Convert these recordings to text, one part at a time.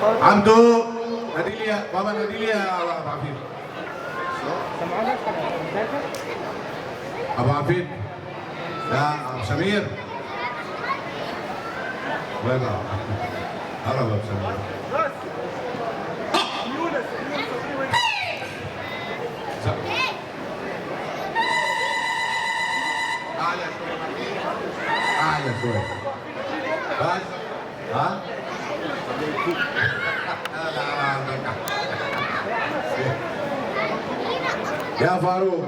عبدو نادي لي بابا، نادي لي يا ابو عفيف. ابو عفيف، لا ابو سمير، وين هرب ابو سمير. اعلى شوي، اعلى شوي بس. ها؟ يا فاروق،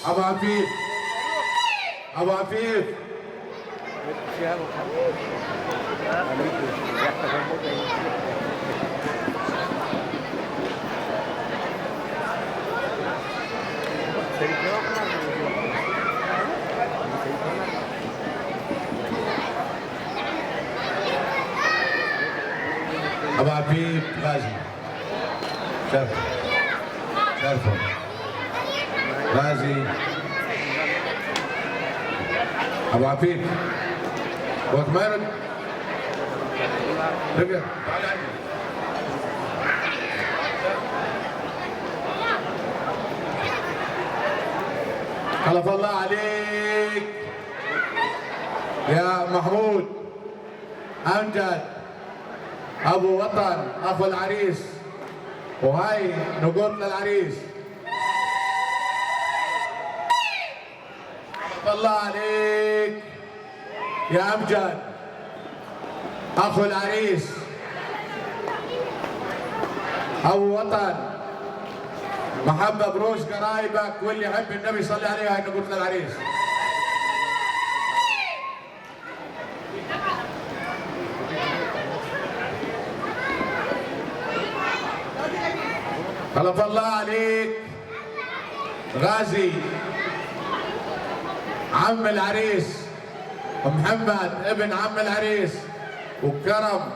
ابو عفيف، ابو عفيف، ابو عفيف غازي، شرفه غازي. ابو عفيف وقت ما يرد رجع. خلف الله عليك يا محمود امجد ابو وطن اخو العريس، وهاي نقود للعريس. خلف الله عليك يا امجد اخو العريس ابو وطن، محبه بروس قرايبك واللي يحب النبي صلي عليه. هاي نقول للعريس. خلف الله عليك غازي عم العريس، ومحمد ابن عم العريس، وكرم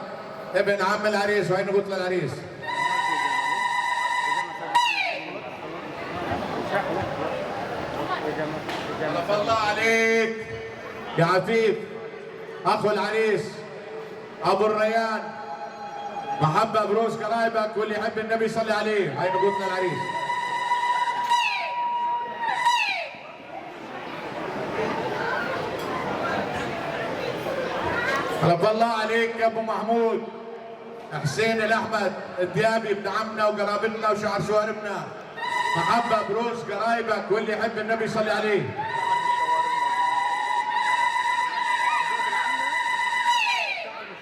ابن عم العريس. وهي نقول للعريس. خلف الله عليك يا عفيف اخو العريس ابو الريان، محبه بروس قرايبك واللي يحب النبي صلي عليه. هاي نقول للعريس. خلف الله عليك يا ابو محمود حسين الاحمد الديابي، ابن عمنا وقرابتنا وشعر شواربنا، محبه بروس قرايبك واللي يحب النبي صلي عليه.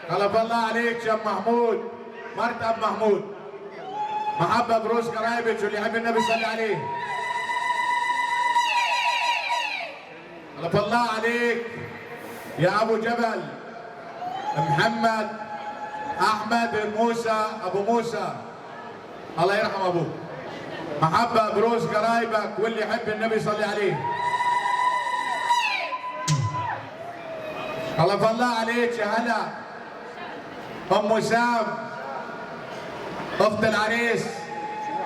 خلف الله عليك يا ابو محمود مرت اب محمود، محبه بروس قرايبك واللي يحب النبي صلي عليه. خلف الله عليك يا ابو جبل محمد احمد موسى ابو موسى، الله يرحم ابوك، محبه بروس قرايبك واللي يحب النبي صلي عليه. خلف الله عليك يا هلا ام وسام اخت العريس،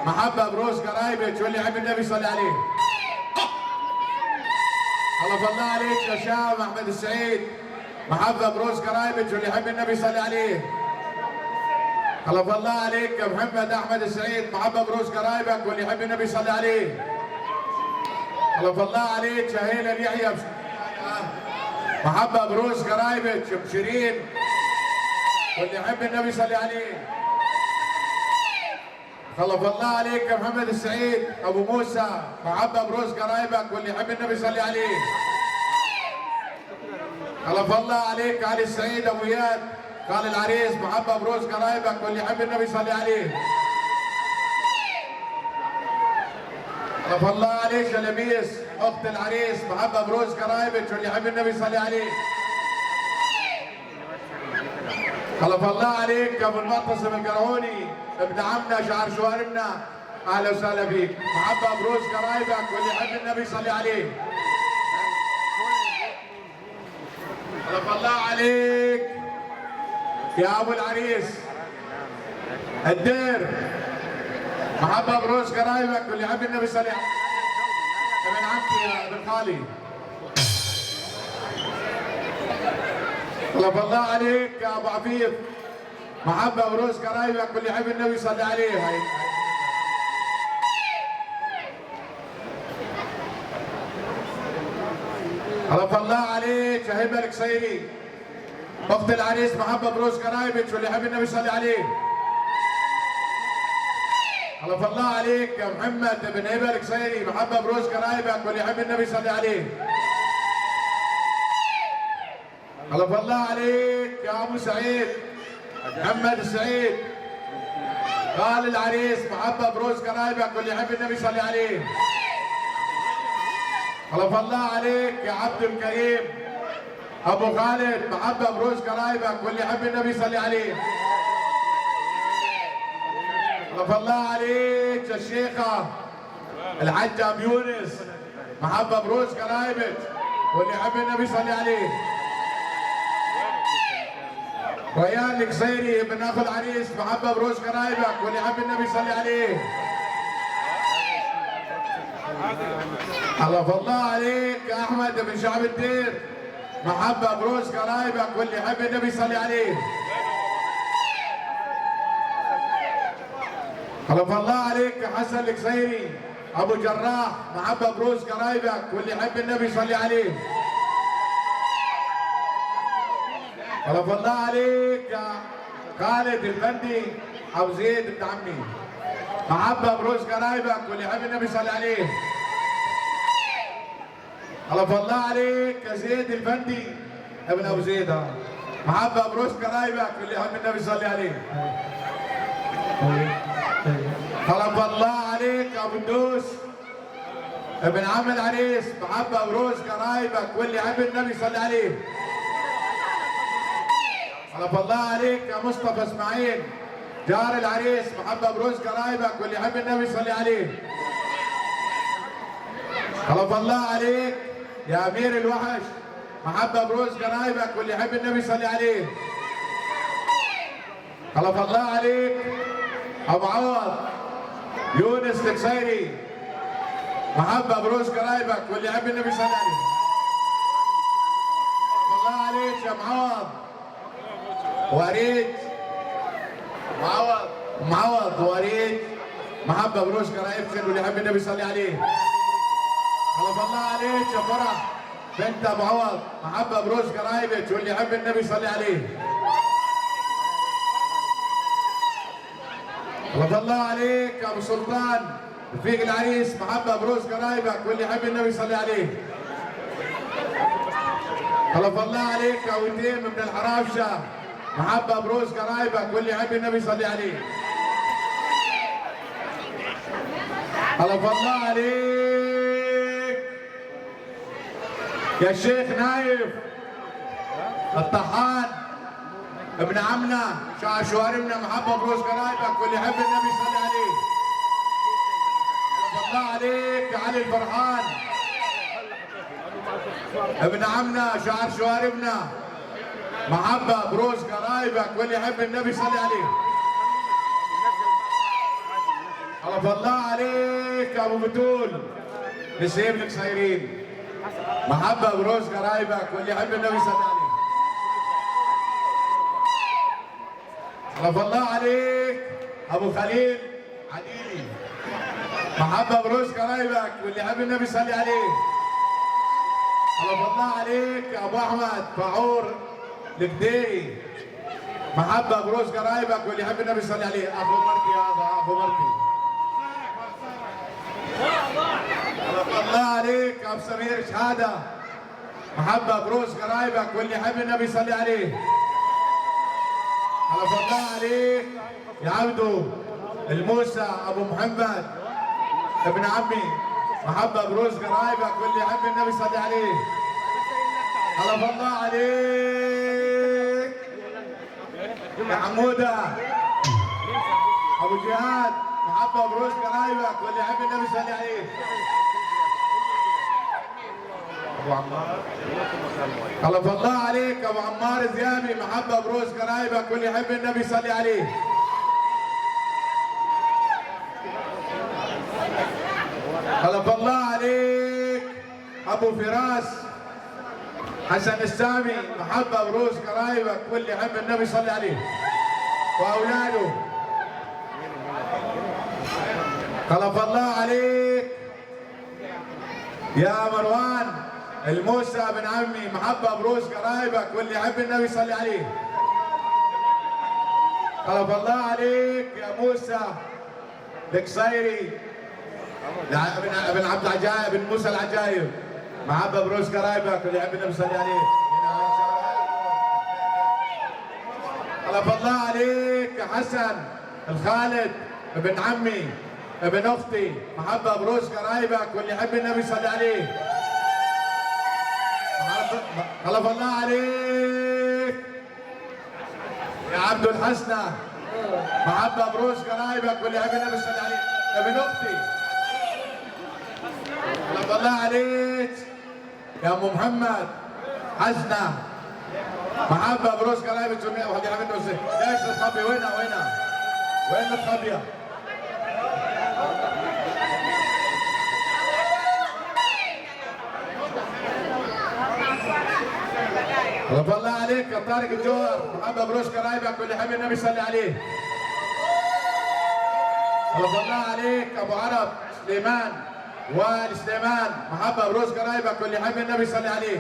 محبه بروس قرايبك واللي يحب النبي صلي عليه. خلف الله عليك يا شام احمد السعيد، محبه بروس قرايبك واللي يحب النبي صلي عليه. خلف الله عليك يا محمد احمد السعيد، محبه بروس قرايبك واللي يحب النبي صلي عليه. خلف الله عليك يا هيلا اليحيى، محبه بروس قرايبك بشيرين واللي يحب النبي صلي عليه. خلف الله عليك يا محمد السعيد ابو موسى، محبه بروس قرايبك واللي يحب النبي صلي عليه. خلف الله عليك علي السعيد ابو اياد قال العريس، محبه بروس قرايبك واللي يحب النبي صلي عليه. خلف الله عليك يا لميس اخت العريس، محبه بروس قرايبك واللي يحب النبي صلي عليه. خلف الله عليك يا ابو المعتصم القرعوني ابن عمنا شعر شواربنا، اهلا وسهلا فيك، محبه بروس قرايبك واللي يحب النبي صلي عليه. خلف الله عليك يا ابو العريس الدير، محبه بروس قرايبك واللي يحب النبي صلي عليه. ابن عمتي يا ابن خالي. خلف الله عليك يا ابو عفيف محبة بروس قرايبك واللي يحب النبي صلي عليه. حلف الله عليك يا هبه القصيري، اخت العريس محبة بروس قرايبك واللي يحب النبي صلي عليه. حلف الله عليك يا محمد بن هبه القصيري، محبة بروس قرايبك واللي يحب النبي صلي عليه. حلف الله عليك يا ابو سعيد محمد السعيد، قال العريس محبة بروس قرايبك واللي يحب النبي صلي عليه. حلف الله عليك يا عبد الكريم ابو خالد، محبة بروس قرايبك واللي يحب النبي صلي عليه. حلف الله عليك يا الشيخة الحجة ام يونس، محبة بروس قرايبك واللي يحب النبي صلي عليه. ريان القصيري ابن اخو العريس، محبة بروس قرايبك واللي يحب النبي صلي عليه. حلف الله عليك يا احمد بن شعب الدير، محبة بروس قرايبك واللي يحب النبي صلي عليه. حلف الله عليك يا حسن القصيري ابو جراح، محبة بروس قرايبك واللي يحب النبي صلي عليه. حلف الله عليك يا خالد البندي ابو زيد ابن عمي، محبة بروس قرايبك واللي يحب النبي صلي عليه. حلف الله عليك يا زيد البندي ابن ابو زيد، محبة بروس قرايبك واللي يحب النبي صلي عليه. حلف الله عليك يا ابو الدوس ابن عم العريس، محبة بروس قرايبك واللي يحب النبي صلي عليه. حلف الله عليك يا مصطفى اسماعيل جار العريس، محبة بروس قرايبك واللي يحب النبي صلي عليه. حلف الله عليك يا امير الوحش، محبة بروس قرايبك واللي يحب النبي صلي عليه. حلف الله عليك ابو عوض يونس القصيري، محبة بروس قرايبك واللي يحب النبي صلي عليه. حلف الله عليك يا معوض وريد، معوض وريد، محبة بروس قرايبك واللي يحب النبي صلي عليه. حلف الله عليك يا فرح بنت ابو عوض، محبة بروس قرايبك واللي يحب النبي صلي عليه. حلف الله عليك يا ابو سلطان رفيق العريس، محبة بروس قرايبك واللي يحب النبي صلي عليه. حلف الله عليك يا وتيم من الحرافشه، محبة بروس قرايبك واللي يحب النبي صلي عليه. حلف الله عليك يا شيخ نايف الطحان ابن عمنا شاع شواربنا، محبة بروس قرايبك واللي يحب النبي صلي عليه. حلف الله عليك يا علي الفرحان ابن عمنا شعر شواربنا، محبة بروس قرايبك واللي يحب النبي صلي عليه. حلف الله عليك يا ابو بتول نسيب القصيرين، محبة بروس قرايبك واللي يحب النبي صلي عليه. حلف الله عليك ابو خليل عديلي، محبة بروس قرايبك واللي يحب النبي صلي عليه. حلف الله عليك يا ابو احمد فاعور القديري، محبة بروس قرايبك واللي يحب النبي صلي عليه. اخو مرتي هذا اخو مرتي. حلف الله عليك يا ابو سمير شهاده، محبة بروس قرايبك واللي يحب النبي صلي عليه. حلف الله عليك يا عبدو الموسى ابو محمد ابن عمي، محبة بروس قرايبك واللي يحب النبي صلي عليه. حلف الله عليك يا حموده ابو جهاد، محبة بروس قرايبك واللي يحب النبي صلي عليه. ابو عمار. حلف الله عليك ابو عمار زيامي، محبة بروس قرايبك واللي يحب النبي صلي عليه. حلف الله عليك ابو فراس حسن السامي، محبة بروس قرايبك واللي يحب النبي صلي عليه. واولاده. خلف الله عليك يا مروان الموسى بن عمي، محبة بروس قرايبك واللي يحب النبي صلي عليه. خلف الله عليك يا موسى القصيري بن عبد العجايب، بن موسى العجايب، محبة بروس قرايبك واللي يحب النبي صلي عليه. خلف الله عليك يا حسن الخالد ابن عمي ابن اختي، محبة بروس قرايبك واللي يحب النبي صلي عليه. خلف الله عليك يا عبد الحسنة، محبة بروس قرايبك واللي يحب النبي صلي عليه. ابن اختي خلف الله عليك يا ام محمد حسنة، محبة بروس قرايبك واللي يحب النبي صلي عليه. ليش الخبي؟ وين الخبية؟ خلف الله عليك يا طارق الجوهر، محبة بروس قرايبك واللي يحب النبي صلي عليه. خلف الله عليك ابو عرب سليمان وائل سليمان، محبة بروس قرايبك واللي يحب النبي صلي عليه.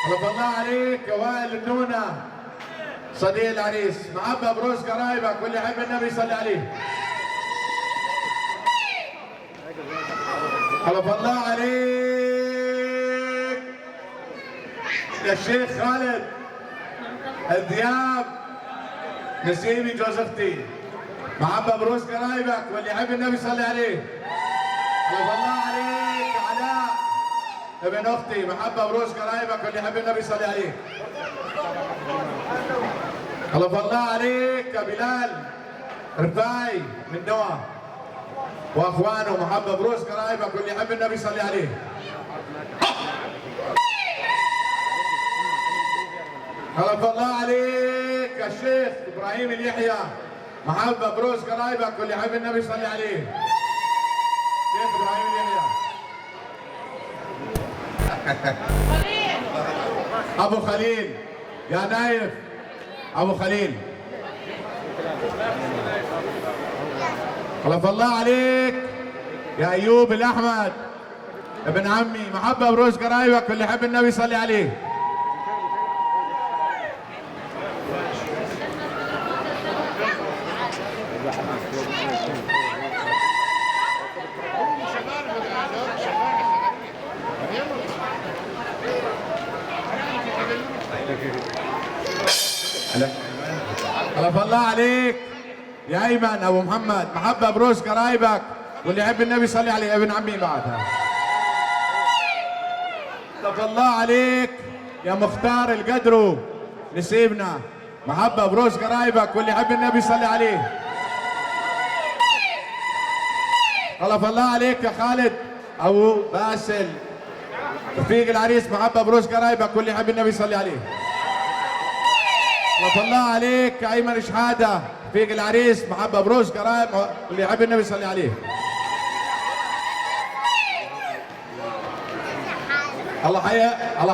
خلف الله عليك يا وائل النونة صديق العريس، محبة بروس قرايبك واللي يحب النبي صلي عليه. خلف الله عليك يا الشيخ خالد الدياب نسيمي جوز اختي، محبة بروس قرايبك واللي يحب النبي صلي عليه. خلف الله عليك علاء ابن اختي، محبة بروس قرايبك واللي يحب النبي صلي عليه. خلف الله عليك يا بلال رفاعي من نوى واخوانه، محبة بروس قرايبك واللي يحب النبي صلي عليه. خلف الله عليك يا الشيخ ابراهيم اليحيى، محبة بروس قرايبك واللي يحب النبي صلي عليه. شيخ ابراهيم اليحيى ابو خليل يا نايف، ابو خليل. خلف الله عليك يا ايوب الاحمد ابن عمي، محبة بروس قرايبك واللي يحب النبي صلي عليه. خلف الله عليك يا ايمن ابو محمد، محبة بروس قرايبك واللي يحب النبي صلي عليه. ابن عمي بعدها. خلف الله عليك يا مختار القدرو نسيبنا، محبة بروس قرايبك واللي يحب النبي صلي عليه. خلف الله عليك يا خالد ابو باسل رفيق العريس، محبة بروس قرايبك واللي يحب النبي صلي عليه. خلف الله عليك يا ايمن شحاده رفيق العريس، محبة بروس قرايب واللي يحب النبي صلي عليه. الله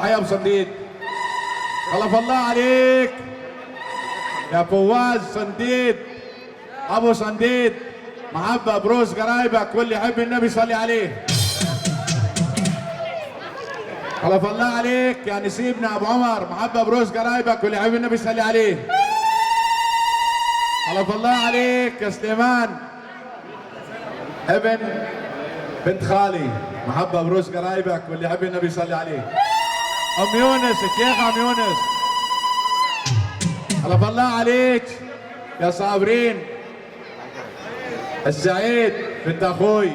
حيا ابو صنديد. خلف الله عليك يا فواز صنديد ابو صنديد، محبة بروس قرايبك واللي يحب النبي صلي عليه. خلف الله عليك يا نسيبنا ابو عمر، محبة بروس قرايبك واللي يحب النبي صلي عليه. خلف الله عليك يا سليمان ابن بنت خالي، محبة بروس قرايبك واللي يحب النبي صلي عليه. ام يونس الشيخ ام يونس. خلف الله عليك يا صابرين السعيد بنت اخوي،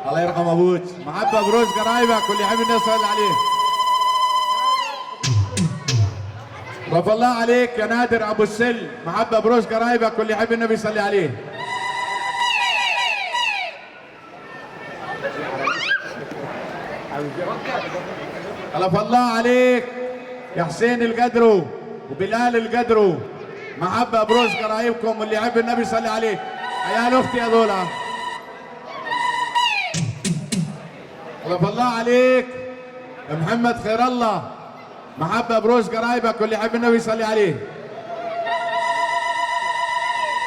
الله يرحم ابوك، محبة بروس قرايبك واللي يحب النبي صلي عليه. خلف الله عليك يا نادر ابو السل، محبة بروس قرايبك واللي يحب النبي صلي عليه. خلف الله عليك يا حسين القدرو وبلال القدرو، محبة بروس قرايبكم واللي يحب النبي صلي عليه. عيال اختي هذولا. خلف الله عليك يا محمد خير الله، محبة بروس قرايبك واللي يحب النبي يصلي عليه.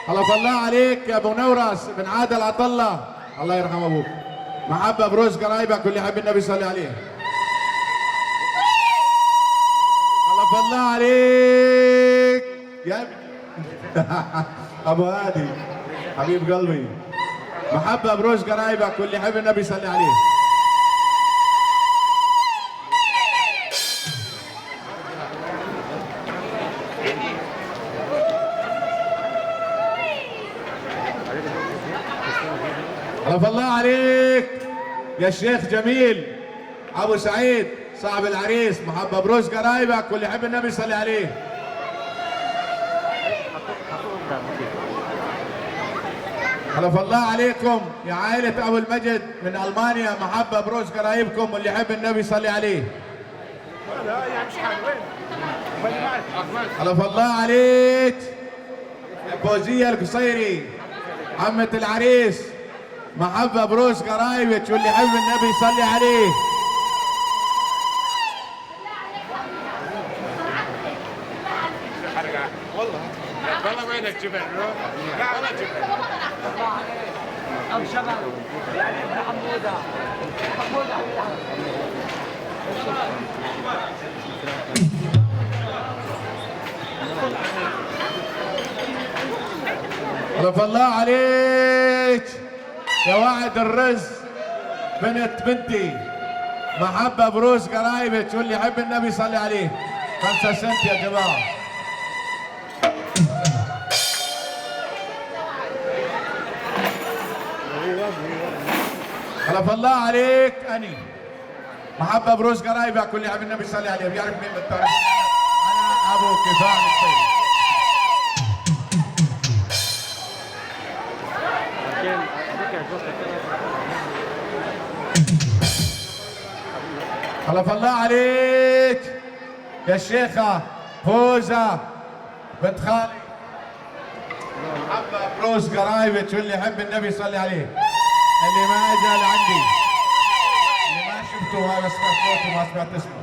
خلف الله عليك يا ابو نورس بن عادل عطله، الله يرحم ابوك. محبة بروس قرايبك واللي يحب النبي يصلي عليه. خلف الله عليك يا ابو هادي حبيب قلبي. محبة بروس قرايبك واللي يحب النبي يصلي عليه. خلف الله عليك يا شيخ جميل ابو سعيد صاحب العريس. محبة بروس قرايبك واللي يحب النبي يصلي عليه. خلف الله عليكم يا عائلة ابو المجد من المانيا. محبة بروس قرايبكم واللي يحب النبي يصلي عليه. خلف الله عليك يا فوزية القصيري عمة العريس. محبة بروس قرايبك واللي يحب النبي يصلي عليه. والله وينك جبل؟ لا ولا جبل. أو شباب حمودة. خلف الله عليك يا وعد الرز بنت بنتي. محبة بروس قرايبك واللي يحب النبي يصلي عليه. 5 سنت يا جماعة. خلف الله عليك أني. محبة بروس قرايبك واللي يحب النبي يصلي عليه. بيعرف مين بالتاريخ؟ أنا أبو كفاح الطيب. خلف الله عليك يا الشيخة فوزة بنت خالي. محبة بروس قرايبك واللي يحب النبي يصلي عليه. اللي ما اجى لعندي اللي ما شفته ولا سمعت صوته ما سمعت اسمه.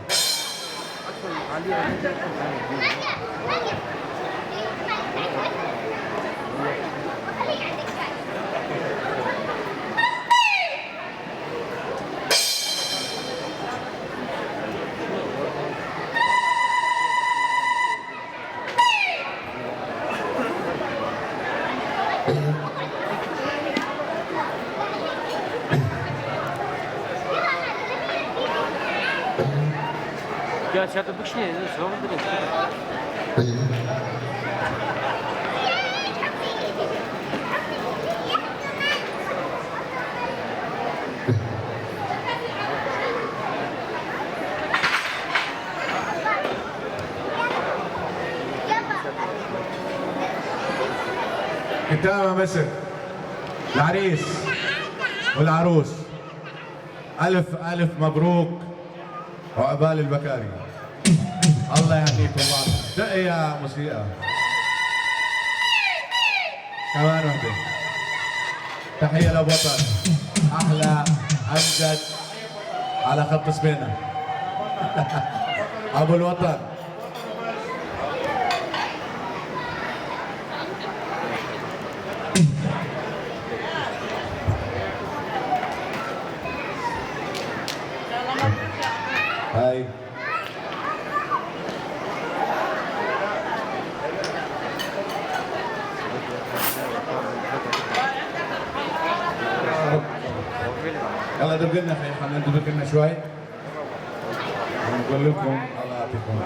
Ya siapa begini? Semua begini. ختامة مسك العريس والعروس. ألف ألف مبروك وعقبال البكاري. الله يهنيكم بعض. دق يا موسيقى كمان وحدة. تحية للوطن أحلى أمجد على خط سبينا أبو الوطن. هاي يلا دق لنا خي خلينا ندق لنا شوي ونقول لكم الله يعطيكم.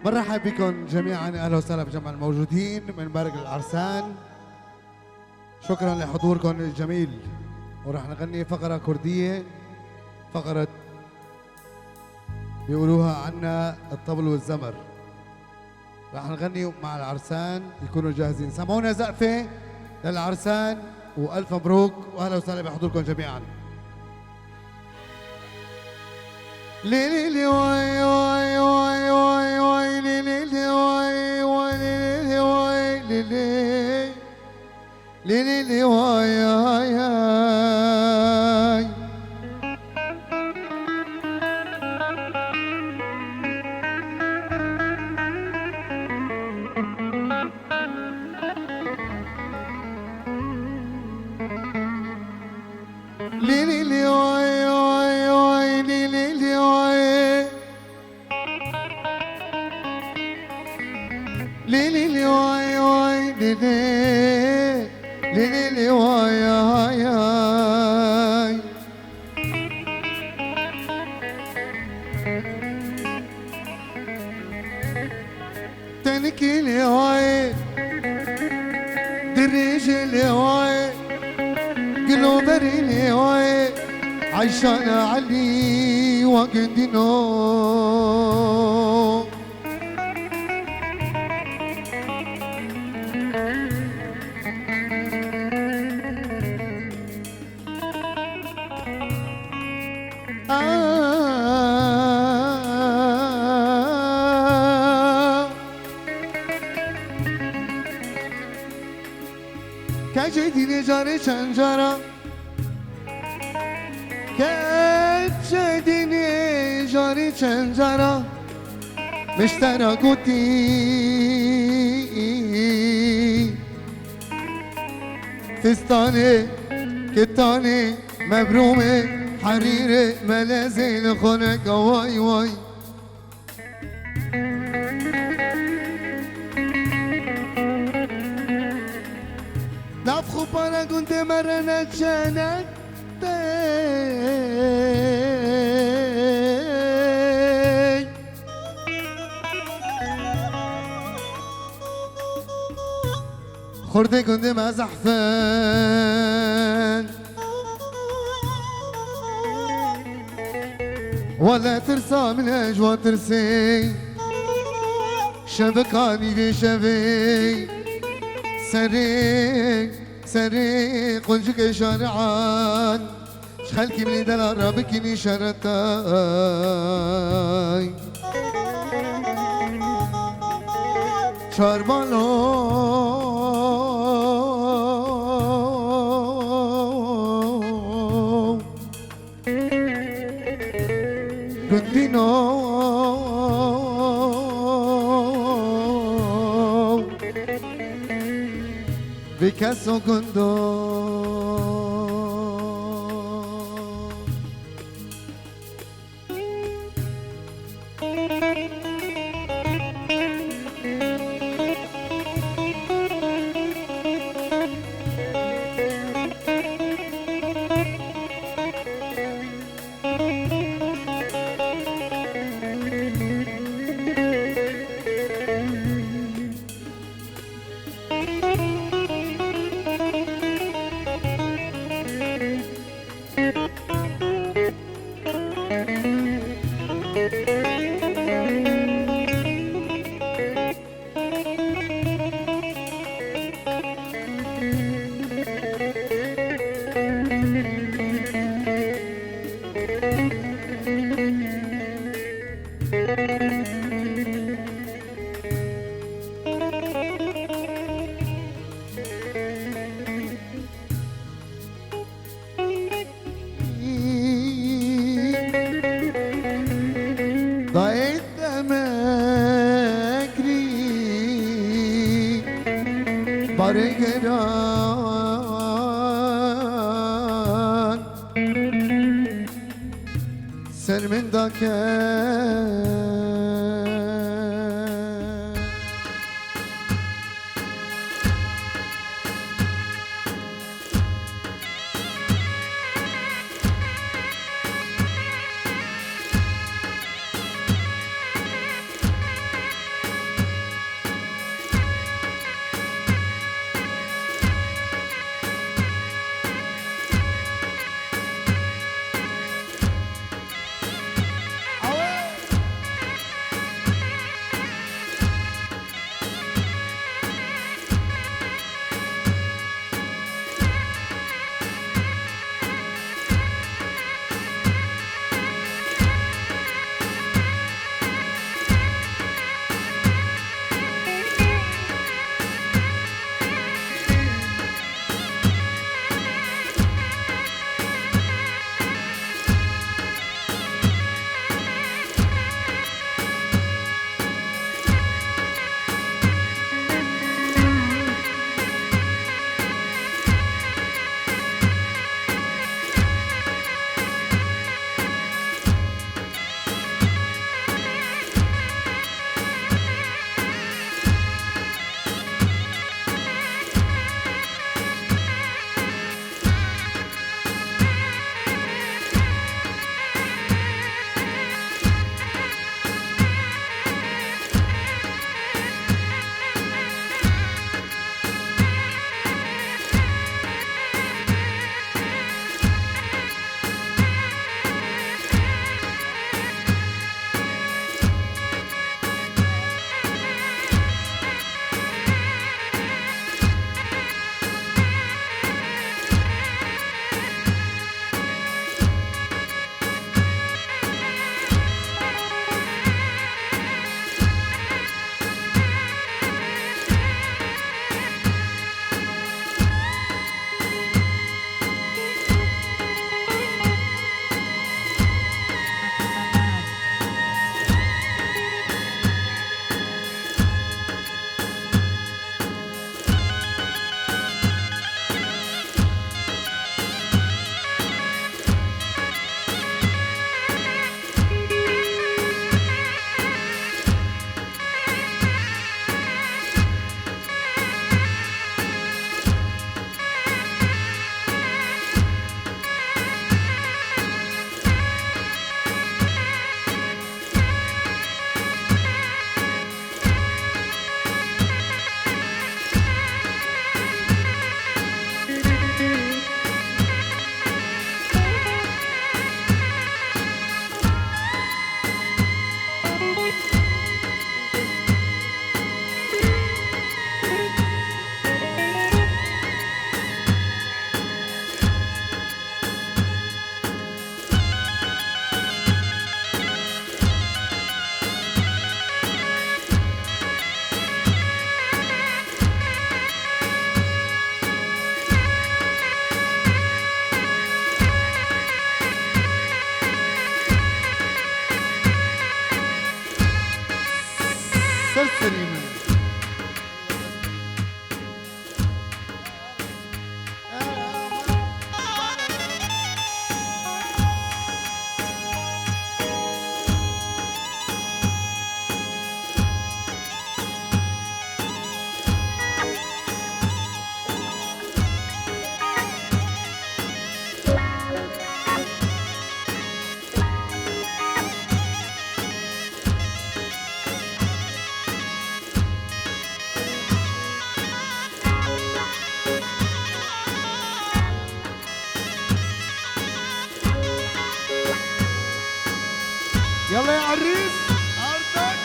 مرحب بكم جميعا، اهلا وسهلا بجميع الموجودين، بنبارك للعرسان. شكرا لحضوركم الجميل. ورح نغني فقرة كردية، فقرة بيقولوها عنا الطبل والزمر. رح نغني مع العرسان، يكونوا جاهزين. سمعونا زقفة للعرسان والف مبروك واهلا وسهلا بحضوركم جميعا. ليلي لي واي واي واي واي واي ليلي لي واي واي ليلي واي ليلي ليلي لي واي واي واي ليلي لي واي واي واي ليلي لي واي ليلي لي واي واي ليلي ليلي لي واي واي واي تنكي لي واي دريج لي واي قلو بريني واي عيشان علي وقدنو كجديني جاري شنجرة كجديني جاري شنجرة مشترى قوتي فستاني كتاني مبرومي حريري ملازي لخونك واي واي نفخو بانا كنت مرنا جانت خورتي كنت مزحفان ولا ترسى من اجوا ترسي شبكاني في شبي سري سري قنجك شارعان شخلكي من دلال ربكني شرطاي شاربالو قندينو Picasso Kondo ضايت مكري برقران سر من داكن يلا يا عريس عرضك.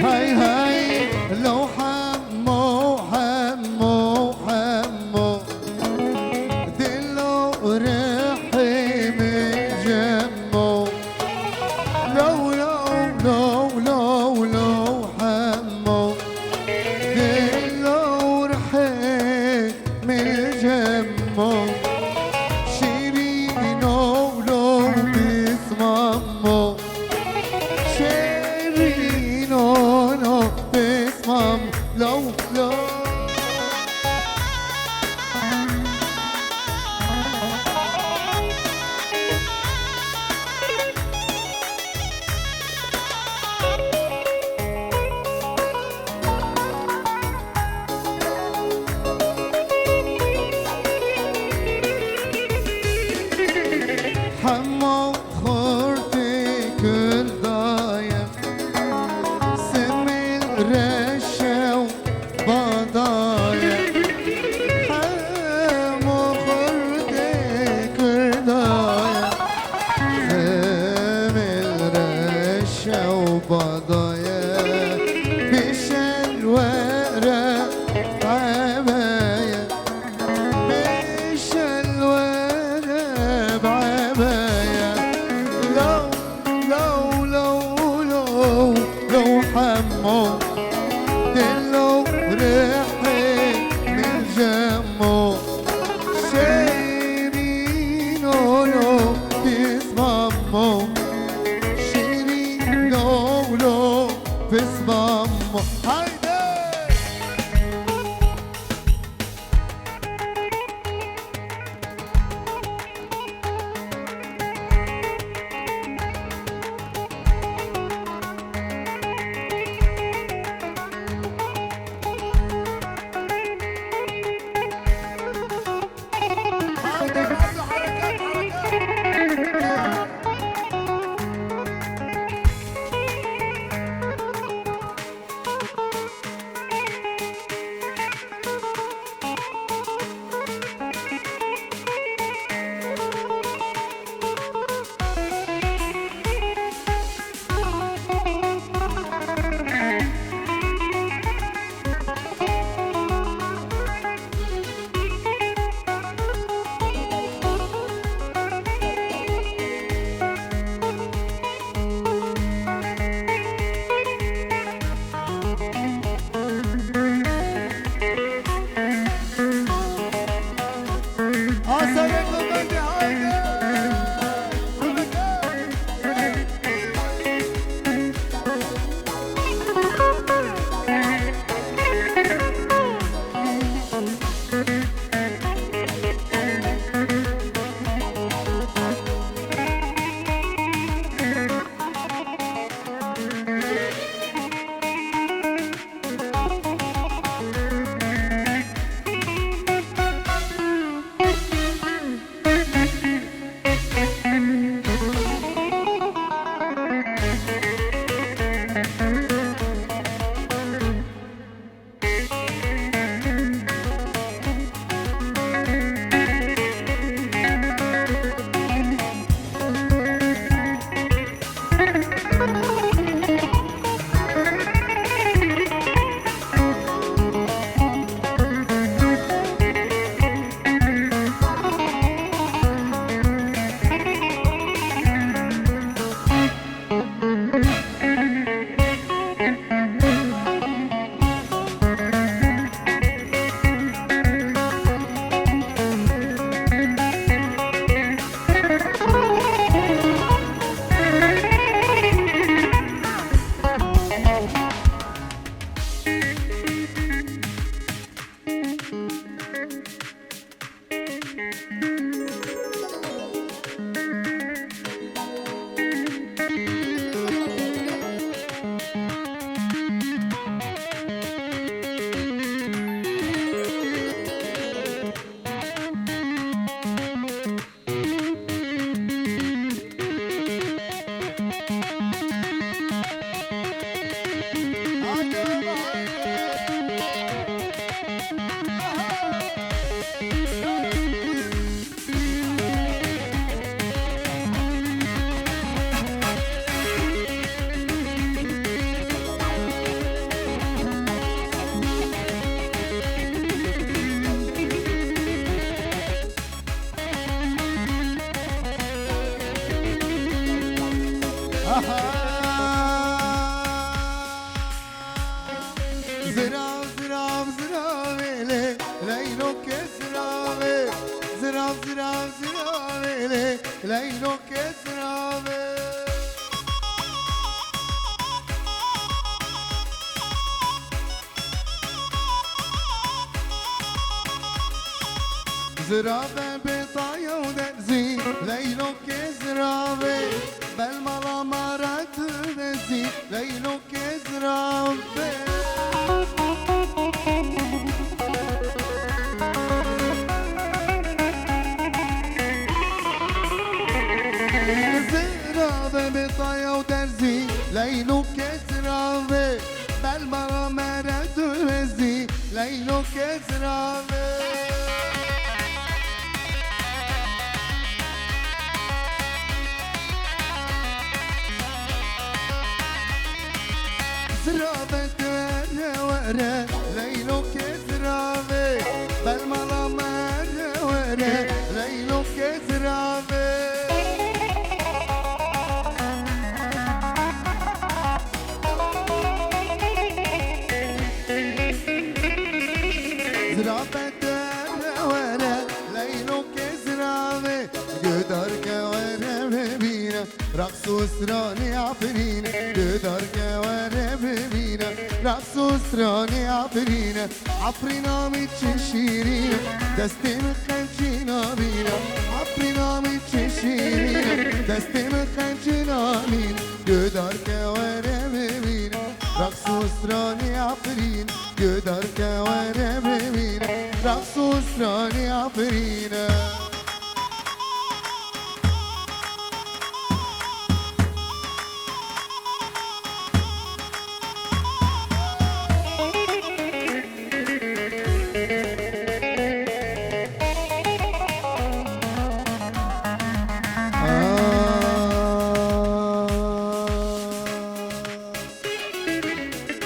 هاي هاي لو حمو حمو حمو دلو رحي من جمو لو حمو دلو رحي من جمو شيرينو لو بسممو شيرينو بسمم لو حمو خورتي كل ضايع سمي الرشا وبضايع حمو خورتي كل ضايع سمي الرشا وبضايع بشل ورق عباية بشل ورق بعباية لو حمو دلو ريحي من جمو شيرينو لو بسممو شيرينو لو بسممو هايدي زراف زراف زرافي ليلو كسرافي زراف زراف زرافي ليلو كسرافي زرافة بطاية ودرزي ليلو كزرافة بالملا مرات دزي ليلو كزرافة زرافة بطاية ودرزي ليلو كزرافة بالملا مرات دزي ليلو كزرافة زرافة ورا ورا ليلو كزرافة بالملا مرة ورا ليلو كزرافة زرافة ورا ورا ليلو كزرافة قدرك ورا ببينا رقص وسراني عفرينا قدرك ورا ببينا رقص وسراني عفرينا عفرينا متششيرينا دستي مخنجينا بينا عفرينا متششيرينا دستي مخنجينا بينا قدرك ورا ببينا رقص وسراني عفرينا قدرك ورا ببينا رقص وسراني عفرينا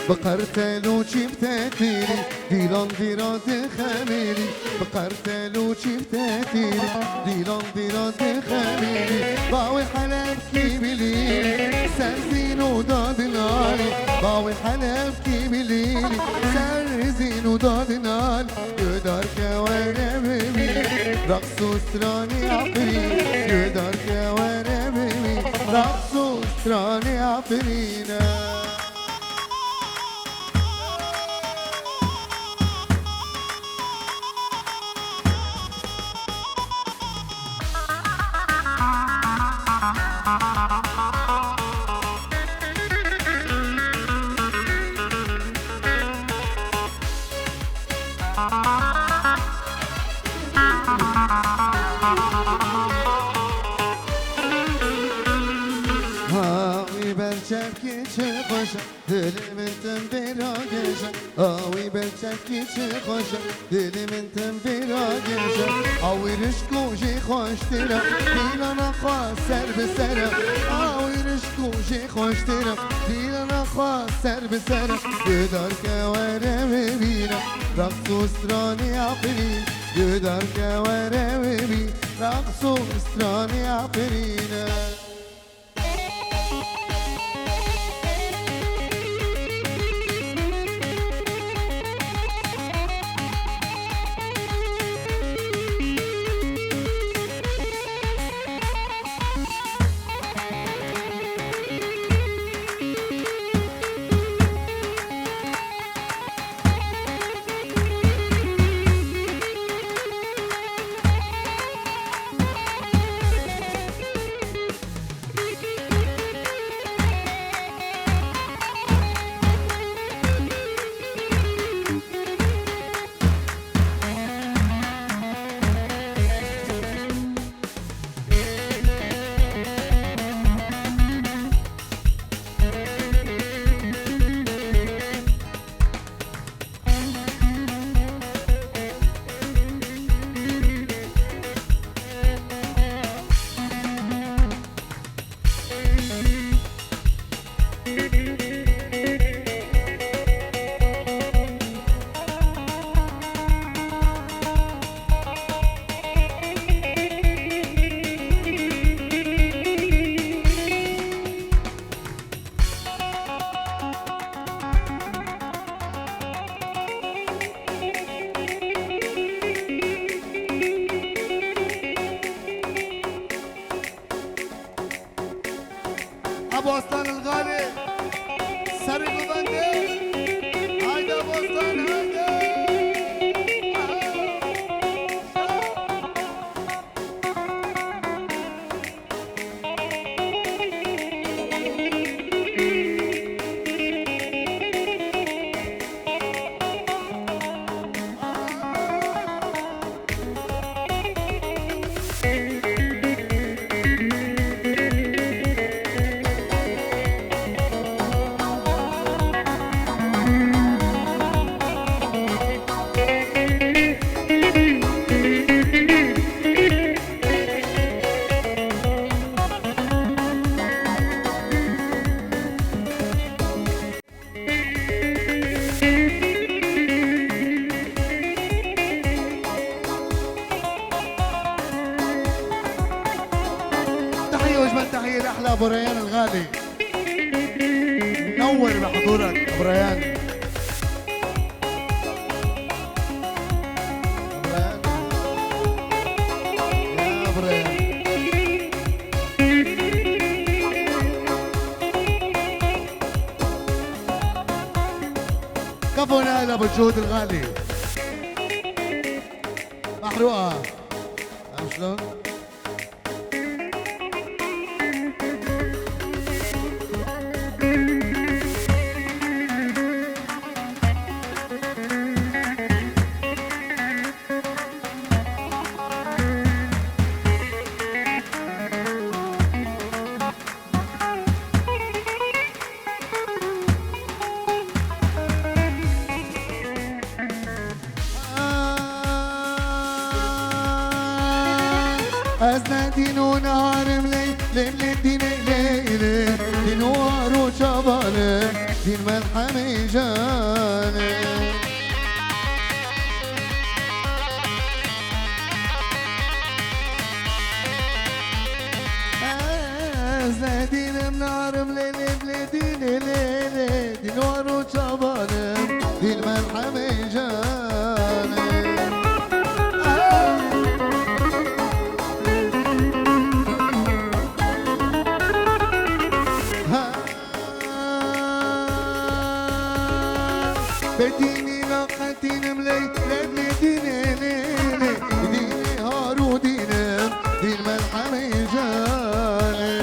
بقرتلو شفتاتيري ديلان ديرات خميري بقرتلو شفتاتيري ديلان ديرات خميري باوي حلب كيبليلي سرزين ودادنالي باوي حلب كيبليلي سرزين ودادنالي يدارك وانا بمي رقص وستراني عفرين يدارك وانا بمي رقص وستراني عفرينا هاوي برشفكي خوشم دل من تن براگشم هاوی برشفکی چه خوشم دل من تن براگشم هاوی رشکوشی خوشترم دیلان خواست سر بسرم هاوی رشکوشی خوشترم دیلان خواست سر بسرم یدار که وره ببینم رقص و استرانی عفرین یدار که وره ببین رقص و استرانی عفرینه بوسطان الغالي سرق وبندي هيدا بوسطان هيدا تحية لأحلى أبو ريان الغالي منور بحضورك أبو ريان يا أبو ريان كفو نائل أبو الجهود الغالي محروقة عم شلون؟ أزنا دينو نهار ملي ليل دين ليل دين وارو شبالي دين ملحمي جاني أزنا دين منهار ملي ليل دين ليل دين وارو شبالي دين ملحمي جاني بديني لقتين ملي لبلي ديني ليلي ديني هارو ديني دين ملحمي جاني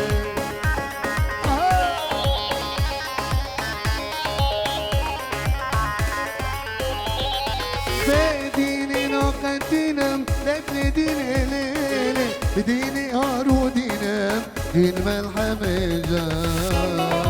بديني لقتين لبلي ديني ليلي ديني هارو ديني دين ملحمي جاني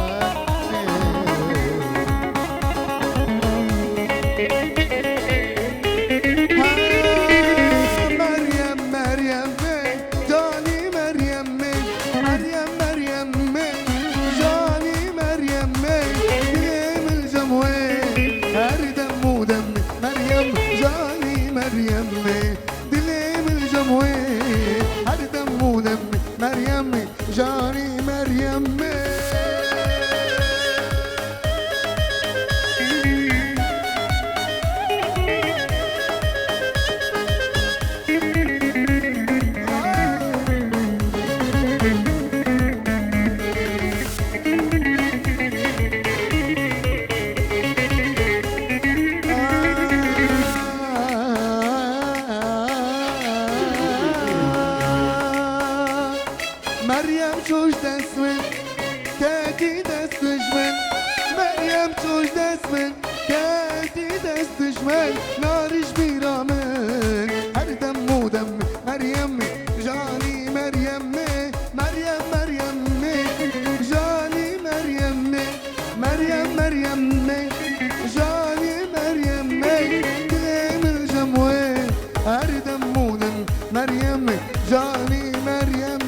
جاني مريم مريم شوش دسمن كاتي دستجمن مريم شوش دسمن كاتي دستجمن نارش بيرامن هر دم ودم مريم جاني مريم مريم مريم جاني مريم مريم مريم جاني مريم كلام الجموين هر دم ودم مريم جاني مريم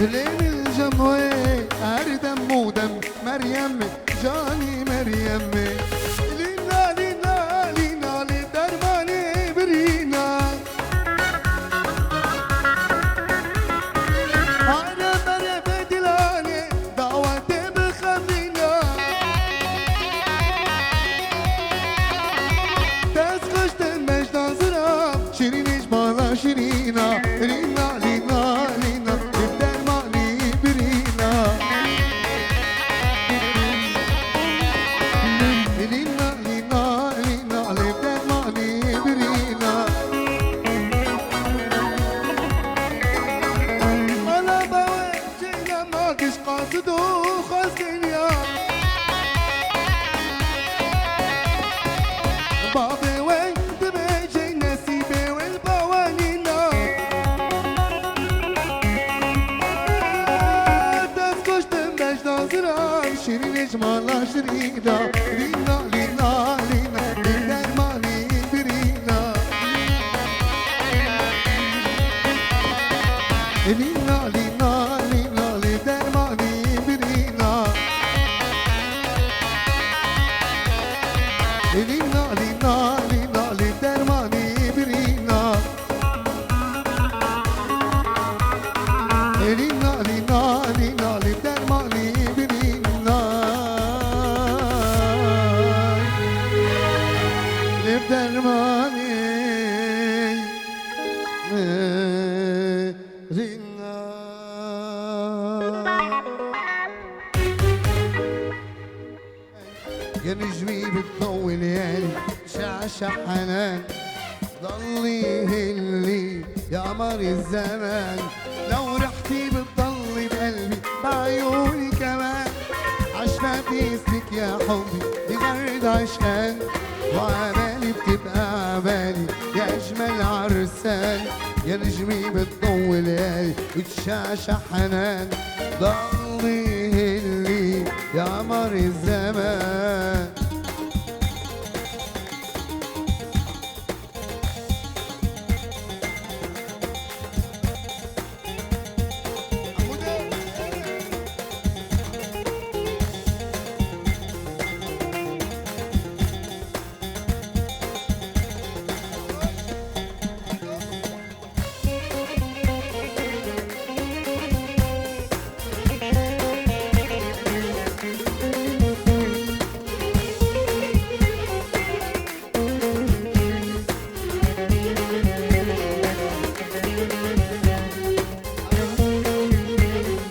لين الجموي أردم ودم مريم جاني مريم لينا لينا لينا لدرماني برينا أنا مريم دلاني دعوتي بخمينا تسخش تنمش نظرة شيرين جمالا شيرينا لينا لينا لينا لدرماني برينا لينا لينا لينا لدرماني برينا أنا بوجهنا ماكش قاصد وخاصني بابي وين تبيجي نسيبي والبوانينا تسكش تنبش ناظرة شيرين جمالا شرينا لينا لينا لينا لدرماني برينا لينا لينا لينا لدرماني برينا لينا لينا لينا لدرماني برينا لينا لينا لينا لدرماني برينا لدرماني يا نجمي بتضوي ليالي شعشع حنان ضلي هلي يا قمر الزمان لو رحتي بتضلي بقلبي بعيوني كمان عشقتي اسمك يا حبي بغرد عشقان وعبالي بتبقى عبالي يا اجمل عرسان يا نجمي بتضوي ليالي وتشعشع حنان ضلي هلي يا قمر الزمان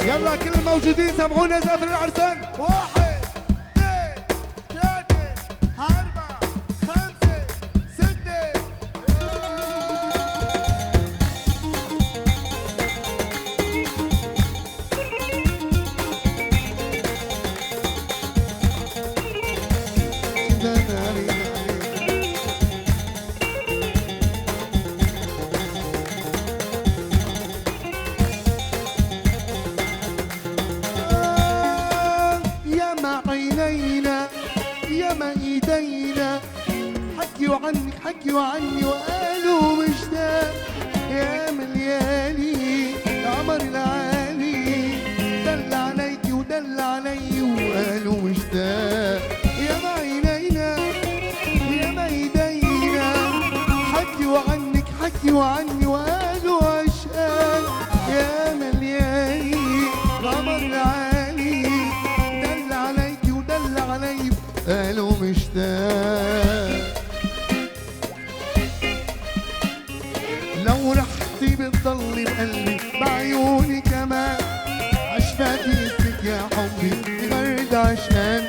يلا كل الموجودين سمعونا زفر العرسان 1 2 3 4 5 6 يا ما عينينا يا ما ايدينا حكيوا عنك حكيوا عني وقالوا مشتاق يا مليالي قمر العالي دل عليكي ودل علي وقالوا مشتاق يا ما عينينا يا ما ايدينا حكيوا عنك حكيوا عني وقالوا عشقان يا مليالي قمر العالي دل عليكي ودل علي قالوا مشتاق لو رحتي بتضلي بقلبي بعيوني كمان عشقتي اسمك يا حبي برد عشان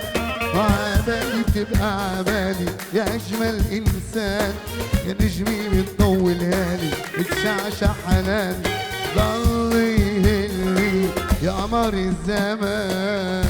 وعبالي بتبقى عبالي يا اجمل انسان يا نجمي بتضوي ليالي بتشعشع حنان ضلي هلي يا قمر الزمان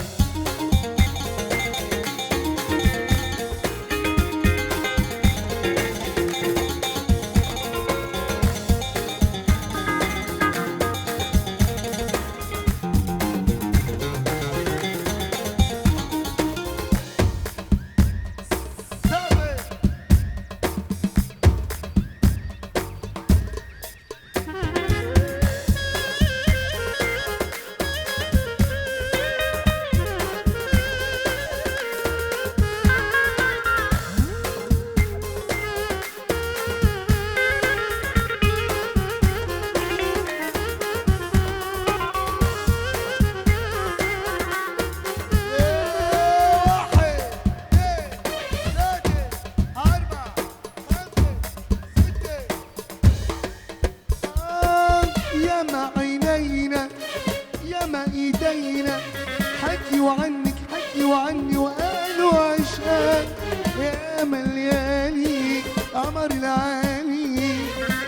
يا ملياني قمر العالي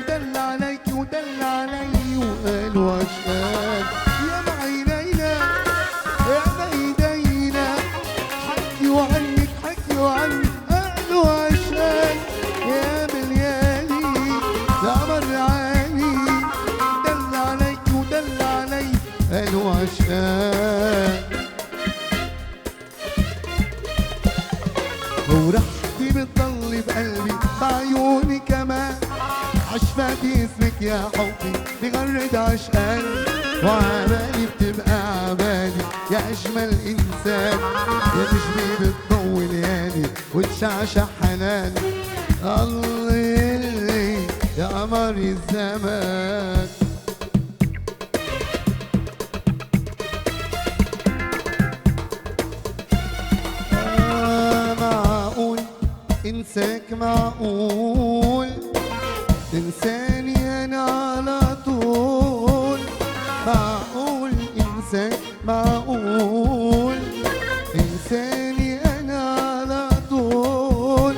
دل عليك ودل علي وقالوا عشان يا بعينينا يا بايدينا حكيوا عنك حكيوا عنك قالوا عشان يا ملياني يا قمر العالي دل عليك ودل علي قالوا عشان ورحتي بتضلي بقلبي بعيوني كمان عشفاتي اسمك يا حبي بغرد عشقان وعبالي بتبقى عبالي يا أجمل إنسان يا تشبي بالضوء ليالي وتشعشع حناني الله يلي يا قمر الزمان انساك معقول تنساني انا على طول معقول انساك معقول تنساني انا على طول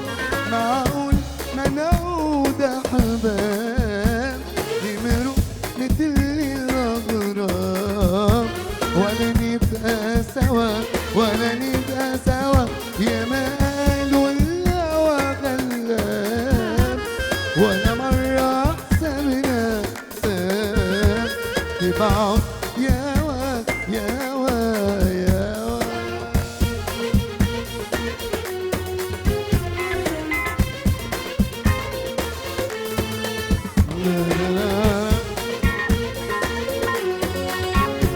معقول ما نعود احباب نمرق مثل الاغراب ولا نبقى سوا ولا نبقى سوا يا ما ولا مرة حسابنا سام تبعد يا وا يا وا يا وا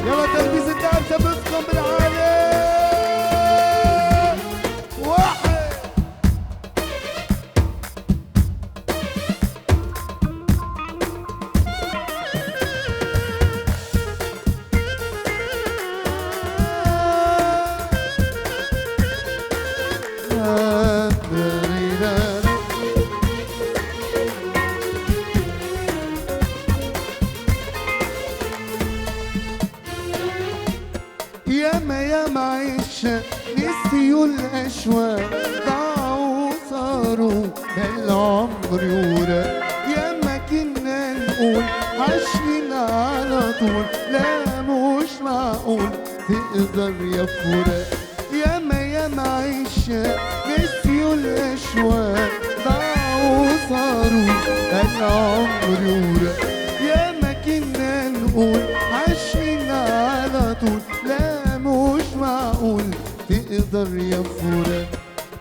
يلا تلبيس الدعم ثبتكم بالعالي ياما ياما عشا نسيوا الأشواق ضاعوا وصاروا بالعمر وراق ياما كنا نقول عايشين على طول لا مش معقول تقدر يا فراق ياما ياما عشا نسيوا الأشواق ضاعوا وصاروا بالعمر وراق ياما كنا نقول عايشين على طول لا مش معقول تقدر يا فراق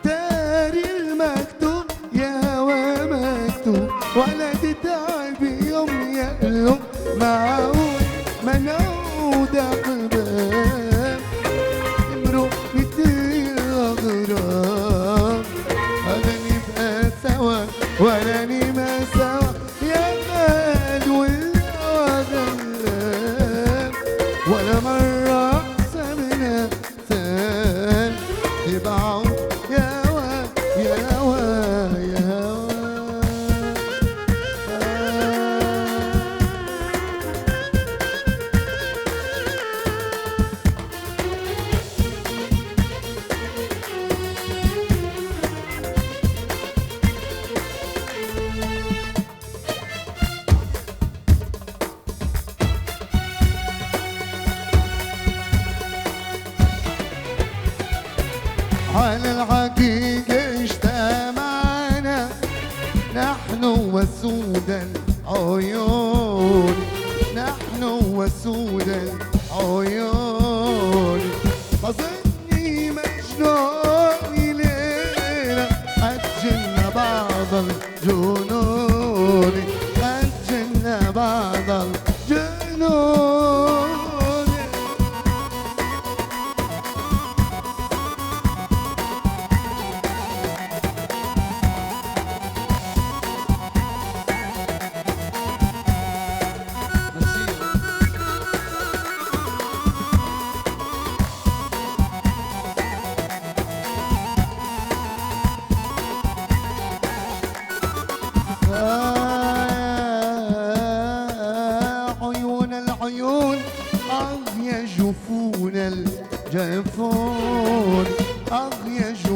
تاري المكتوب يا هوا مكتوب ولا تتعب يوم يا قلوب معقول ما نعود احباب نمرق مثل الاغراب ولا نبقى سوا ولا نبقى سوا يا غال والهوى غلاب ولا مرة حسابنا سال تبعد يا وا يا وا يا وا على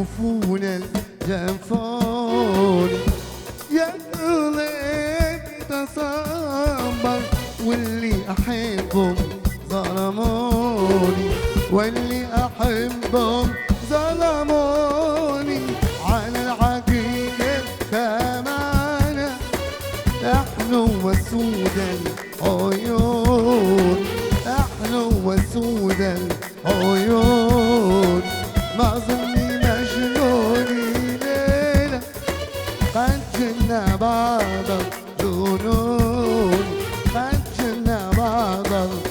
يشوفونا الجفون. يا قلبي تصبر، واللي أحبهم ظلموني، واللي أحبهم ظلموني. على العقيدة كمان احنا وسود العيون، احنا وسود العيون. ما ظني مجنوني ليلة قد جنا بعض الجنون، قد جنا بعض الجنون.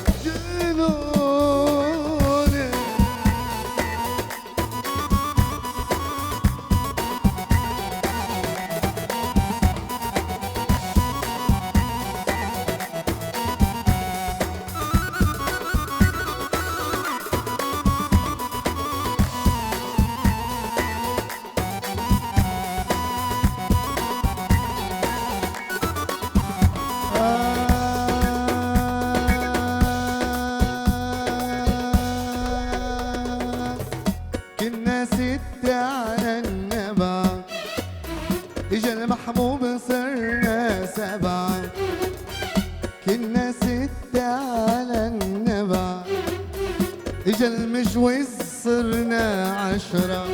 كنا ستة على النبع، اجا المحبوب صرنا سبعة. كنا ستة على النبع، اجا المجوز صرنا 10.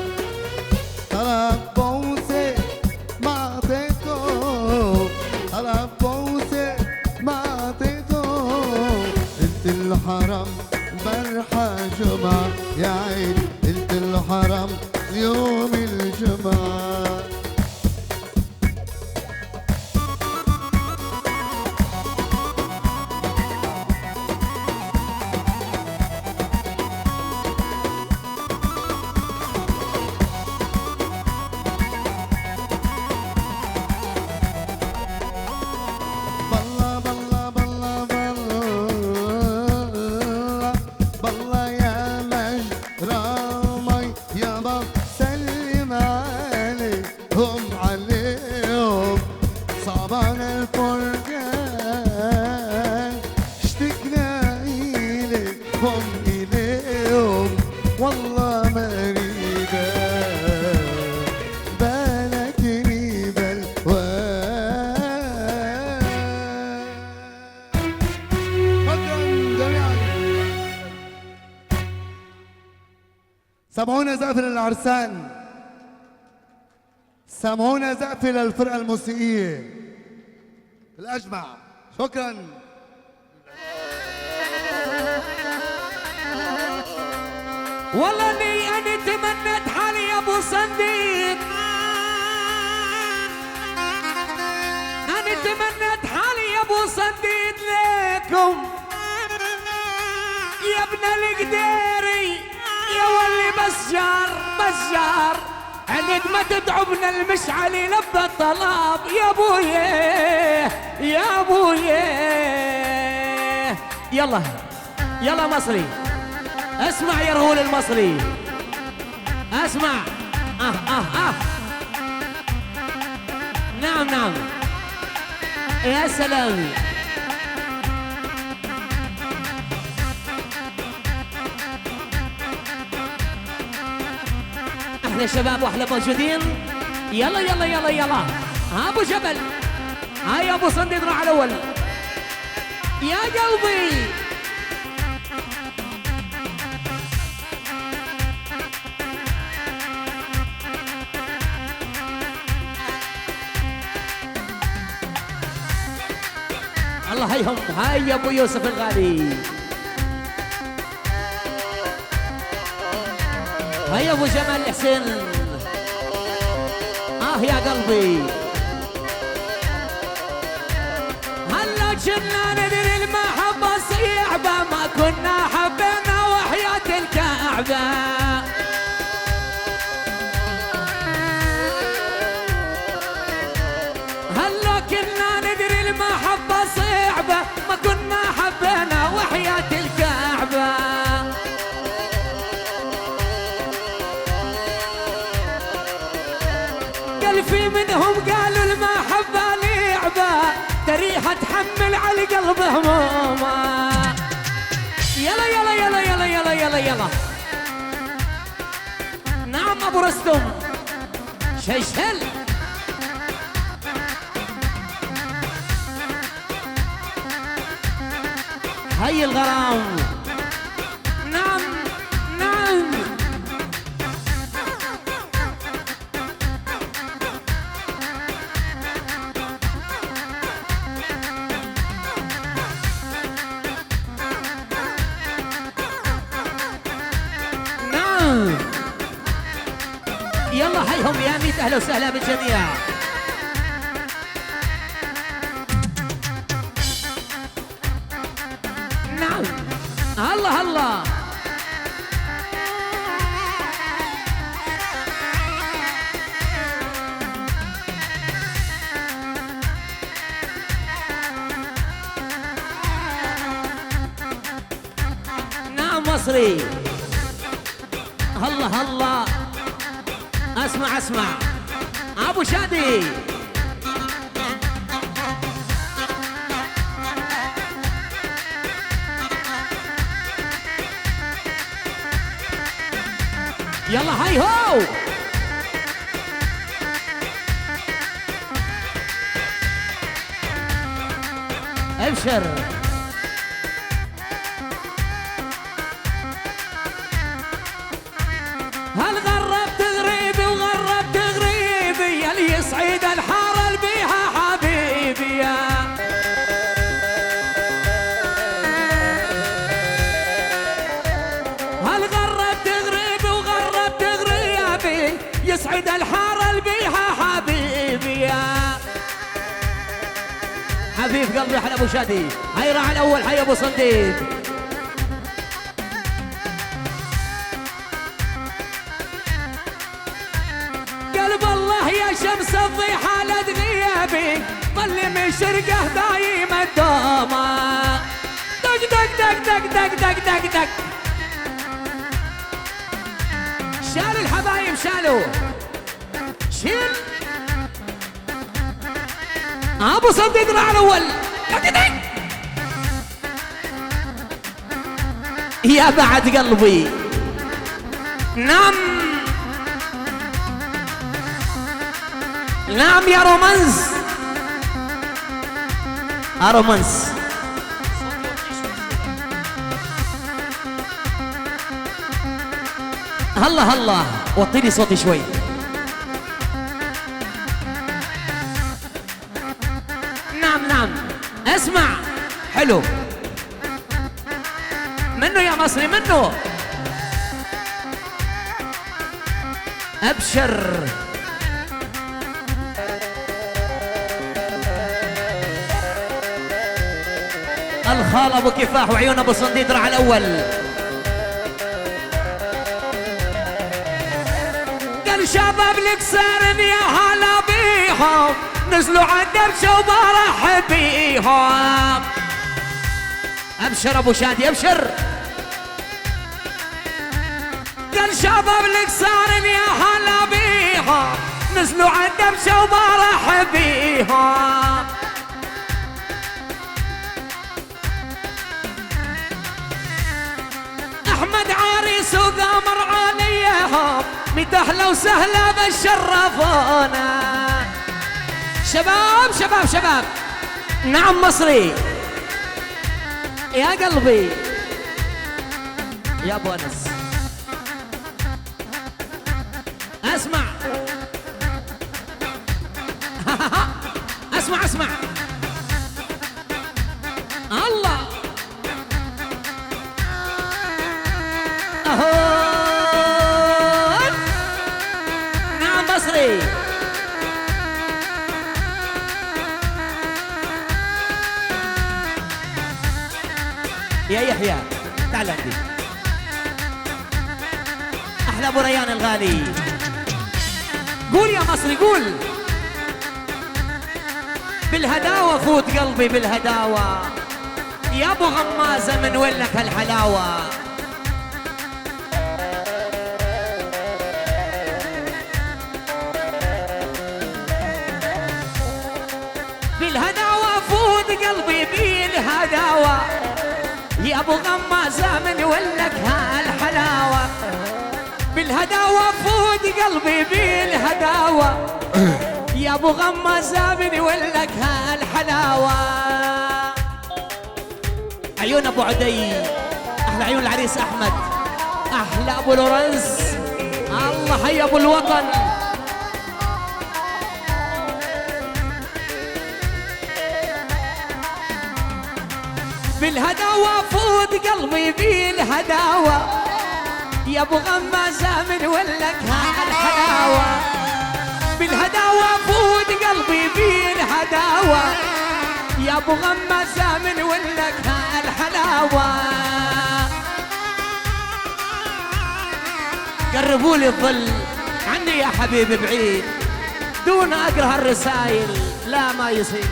طلب بوسة ما اعطيته، طلب بوسة ما اعطيته. قلت له حرام برحة جمعة يا عيني، قلت له حرام يوم الجمعة. بالله بالله بالله بالله بالله يا مجرمي يابا، سلم عليهم عليهم. صعبان الفرقان اشتقنا إليهم إليهم، والله مريدة بلدني بالوان. شكرا جميعا. سمعونا زقف للعرسان، سمعونا زقف للفرقة الموسيقية الأجمع. شكرا. والله اني انا تمنيت حالي يا ابو صنديق، انا تمنيت حالي يا ابو صنديق ليكم يا ابن القديري يا ولي بشار بشار. عند ما تدعبنا المشعلي لبى الطلب يا ابويا يا ابويا. يلا يلا مصري، اسمع يا رهول المصري، اسمع. نعم نعم يا سلام. احنا شباب واحنا موجودين. يلا يلا يلا يلا. ابو جبل، هاي ابو صنديق راح الاول يا قلبي. الله هيهم. هاي يا ابو يوسف الغالي، هاي ابو جمال الحسين. يا قلبي هلا كنا ندري المحبة صيعبة، ما كنا حبينا وحياة الكعبة. هلا كنا ندري المحبة صيعبة، ما كنا حبينا وحياة الكعبة. في منهم قالوا المحبة لعبة، تريها تحمل على القلب همومه. يلا يلا يلا يلا يلا يلا يلا. نعم ابو رستم شيشل. هاي الغرام. نعم نعم. نعم. يلا حيهم يا ميت، اهلا وسهلا بالجميع. نعم. الله الله. نعم مصري. الله الله. اسمع اسمع ابو شادي. يلا هاي هو. ابشر. هل غربت غريبي وغربت غريبي، يلي يصعد الحاره اللي بيها حبيبي يا. هل غربت غريبي وغربت غريبي، يصعد الحاره اللي بيها حبيبي يا. حبيب قلبي احلى ابو شادي. هاي راح الاول، هاي ابو صنديد. قلب الله يا شمس الضيحة لا تغيبي، ظل من شرقه دايم الدومة. دق دق دق دق دق دق دق دق. شال الحبايب شالوا. شيل. ابو صنديد راح الاول. دق دق. يا بعد قلبي. نعم نعم يا رومانس. رومانس. الله الله. وطيني صوتي شوي. نعم نعم. اسمع. حلو. منه يا مصري منه. ابشر. الخال ابو كفاح وعيون ابو صنديد راح الاول. قال شباب الكسارن يا هلا بيهم، نزلوا على الدرشه وبرحب بيهم. ابشر ابو شادي ابشر. قال شباب الكسارن يا هلا بيهم، نزلوا على الدرشه وبرحب بيهم. احمد عريس وقمر عليهم، ميت اهلا وسهلا بالشرفونا. شباب شباب شباب. نعم مصري يا قلبي يا ابو انس. اسمع اسمع اسمع. الله. نعم مصري. يا يحيى تعال عندي. احلى ابو ريان الغالي. قول يا مصري قول. بالهداوه فوت قلبي بالهداوه، يا ابو غمازه من وين لك هالحلاوه. بالهداوه فوت قلبي بالهداوه، يا ابو غمازه من وين لك هالحلاوه. بالهداوة فود قلبي بالهداوة يا ابو غماز ابني ولك هالحلاوة. عيون ابو عدي، احلى عيون العريس احمد، احلى ابو لورنس، الله حي ابو الوطن. بالهداوة فود قلبي بالهداوة يا ابو غمازة من ولك هالحلاوة. بالهداوة فود قلبي بالهداوة يا ابو غمازة من ولك هالحلاوة. قربوا لي الظل عني يا حبيبي بعيد دون اقرا هالرسايل لا ما يصير.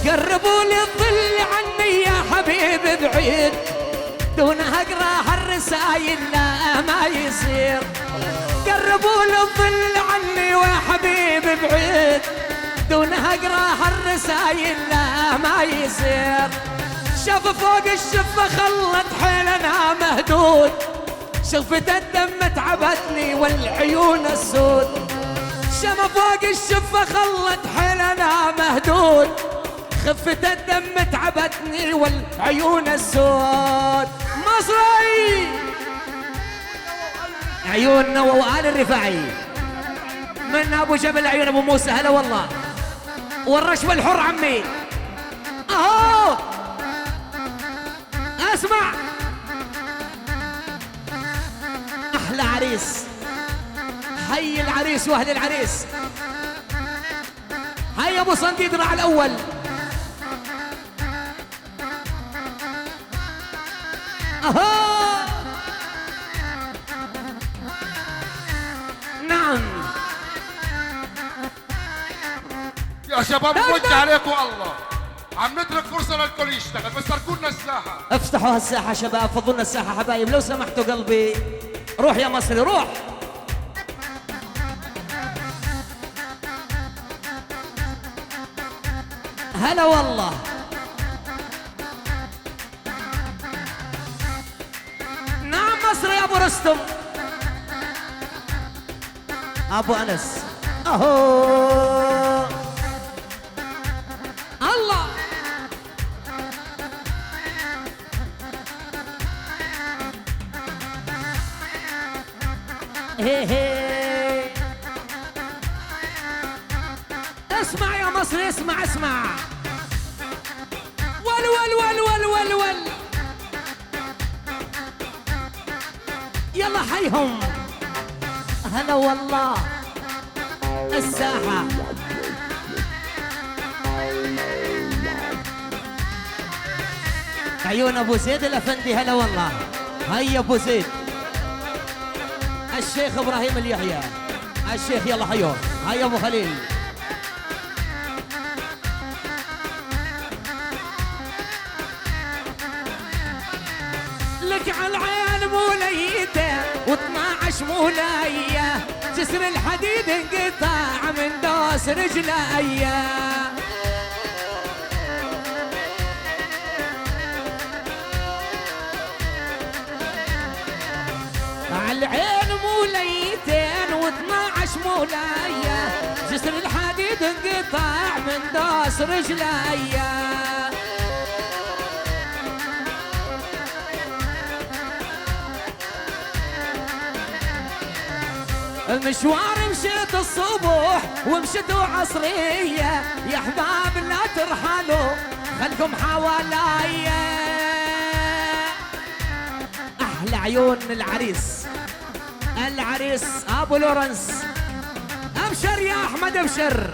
قربوا لي الظل عني يا حبيبي بعيد دون اقرا هالرسايل لا ما يصير. قربوا لي الظل عني يا حبيبي بعيد دون اقرا هالرسايل لا ما يصير. شاف فوق الشفه خلت حيلنا مهدود شفت الدم تعبتني والعيون السود. شاف فوق الشفه خلت حيلنا مهدود خفة الدم تعبتني والعيون السود. مصري عيون نوى وآل الرفاعي من ابو جبل عيون ابو موسى هلا والله. والرشوة الحر عمي اهو اسمع. احلى عريس حي العريس واهل العريس. هيا ابو صنديد مع الاول. اهو نعم يا شباب نوجه عليكم الله عم نترك فرصة للكل يشتغل بس تركوا لنا الساحة. افتحوا هالساحة شباب فضلنا الساحة حبايب لو سمحتوا قلبي. روح يا مصري روح. هلا والله. نعم مصري يا ابو رستم ابو انس اهو الله. هي هي اسمع يا مصري اسمع اسمع. ول ول ول ول ول ول يلا حيهم. هلا والله الساحة. عيون ابو زيد الافندي هلا والله. هيا ابو زيد الشيخ ابراهيم اليحيى الشيخ يلا حيوه. هيا ابو خليل. لك على العين موليته و12 مولايه جسر الحديد انقطع من دوس رجليه. على العين موليتين و12 مولايه جسر الحديد انقطع من دوس رجليه. المشوار مشيت الصبح ومشيت عصرية يا احباب لا ترحلوا خلكم حواليا. احلى عيون العريس العريس ابو لورنس. ابشر يا احمد ابشر.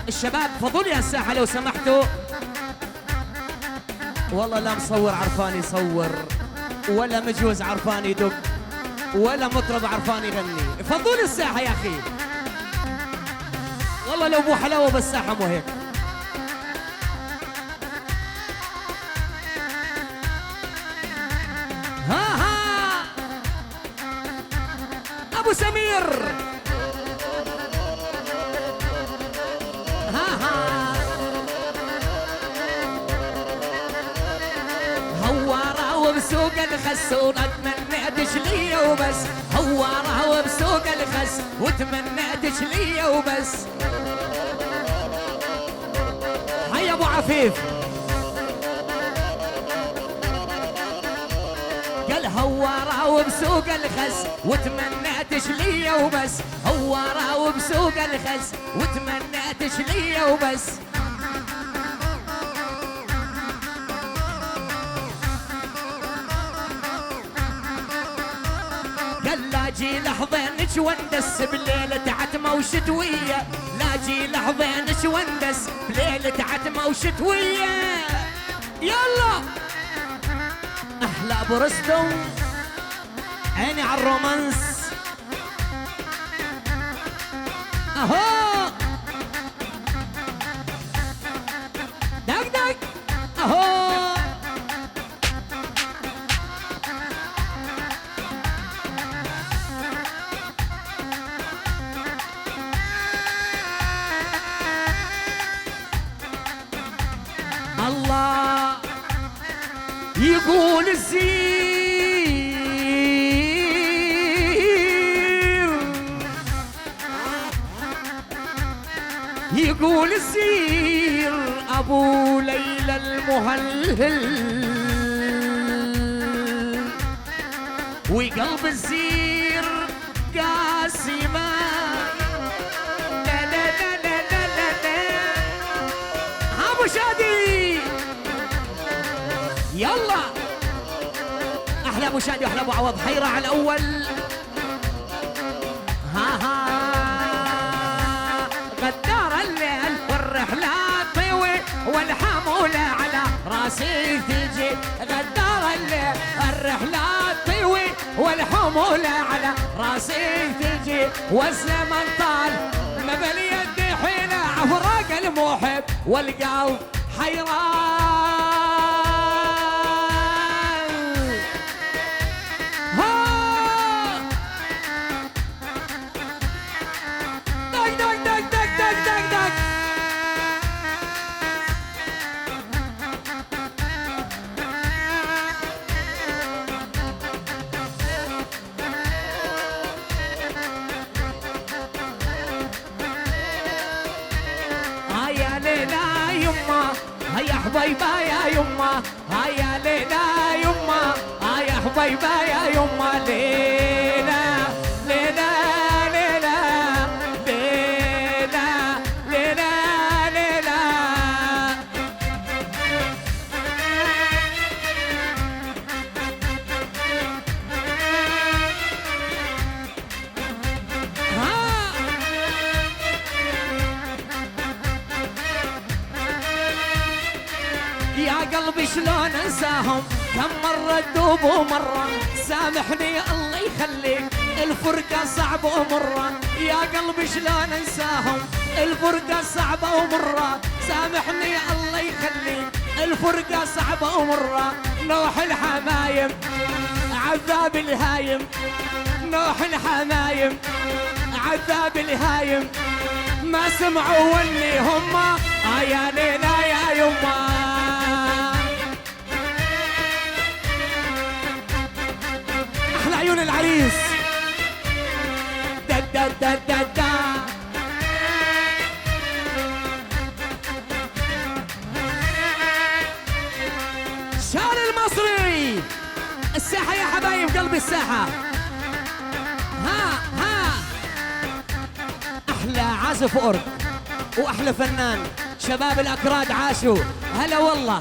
الشباب فضوا لي الساحة لو سمحتوا. والله لا مصور عرفان يصور ولا مجوز عرفان يدق ولا مطرب عرفان يغني. فضول الساحة يا أخي والله لو مو حلاوة بالساحة مو هيك. ها ها أبو سمير. ها ها وبسوق الخس وتمنيت شلية وبس، هوارة وبسوق الخس وتمنيت شلية وبس. هيا ابو عفيف قال هوارة وبسوق الخس وتمنيت شلية وبس، هوارة وبسوق الخس وتمنيت شلية وبس. قال لا جي لحظين شوندس بليلة عتمة وشتوية، لا جي لحظين شوندس بليلة عتمة وشتوية. يلا احلى برستم عيني على الرومانس. اهو دق دق اهو الله يقول الزير، يقول الزير ابو ليلى المهلهل، وقلب الزير قاسمه. لا لا لا لا لا لا لا ابو شادي يلا احلى ابو شادي واحلى ابو عوض. حيرة على الاول. ها ها غدار الليل والرحلات طوي والحمولة على راسي تجي، غدار الليل الرحلات طوي والحمولة على راسي تجي، والزمن طال ما بلي يدي حيلة عفراق المحب والقلب حيران. حبيبة يا يما هيا ليلى يما، هيا حبيبة يا يما ليلى ليلى ليلى ليلى ليلى ليلى. يا قلبي شلون انساهم كم مرة تدوب ومرة، سامحني الله يخليك الفرقة صعبة ومرة. يا قلبي شلون انساهم الفرقة صعبة ومرة، سامحني الله يخليك الفرقة صعبة ومرة. نوح الحمايم عذاب الهايم، نوح الحمايم عذاب الهايم، ما سمعوا ولي هما يا ليلى يا يما. احلى عيون العريس دا دا دا دا دا. شارع المصري الساحة يا حبايب قلبي الساحة. ها احلى عازف اورج واحلى فنان شباب الاكراد عاشوا هلا والله،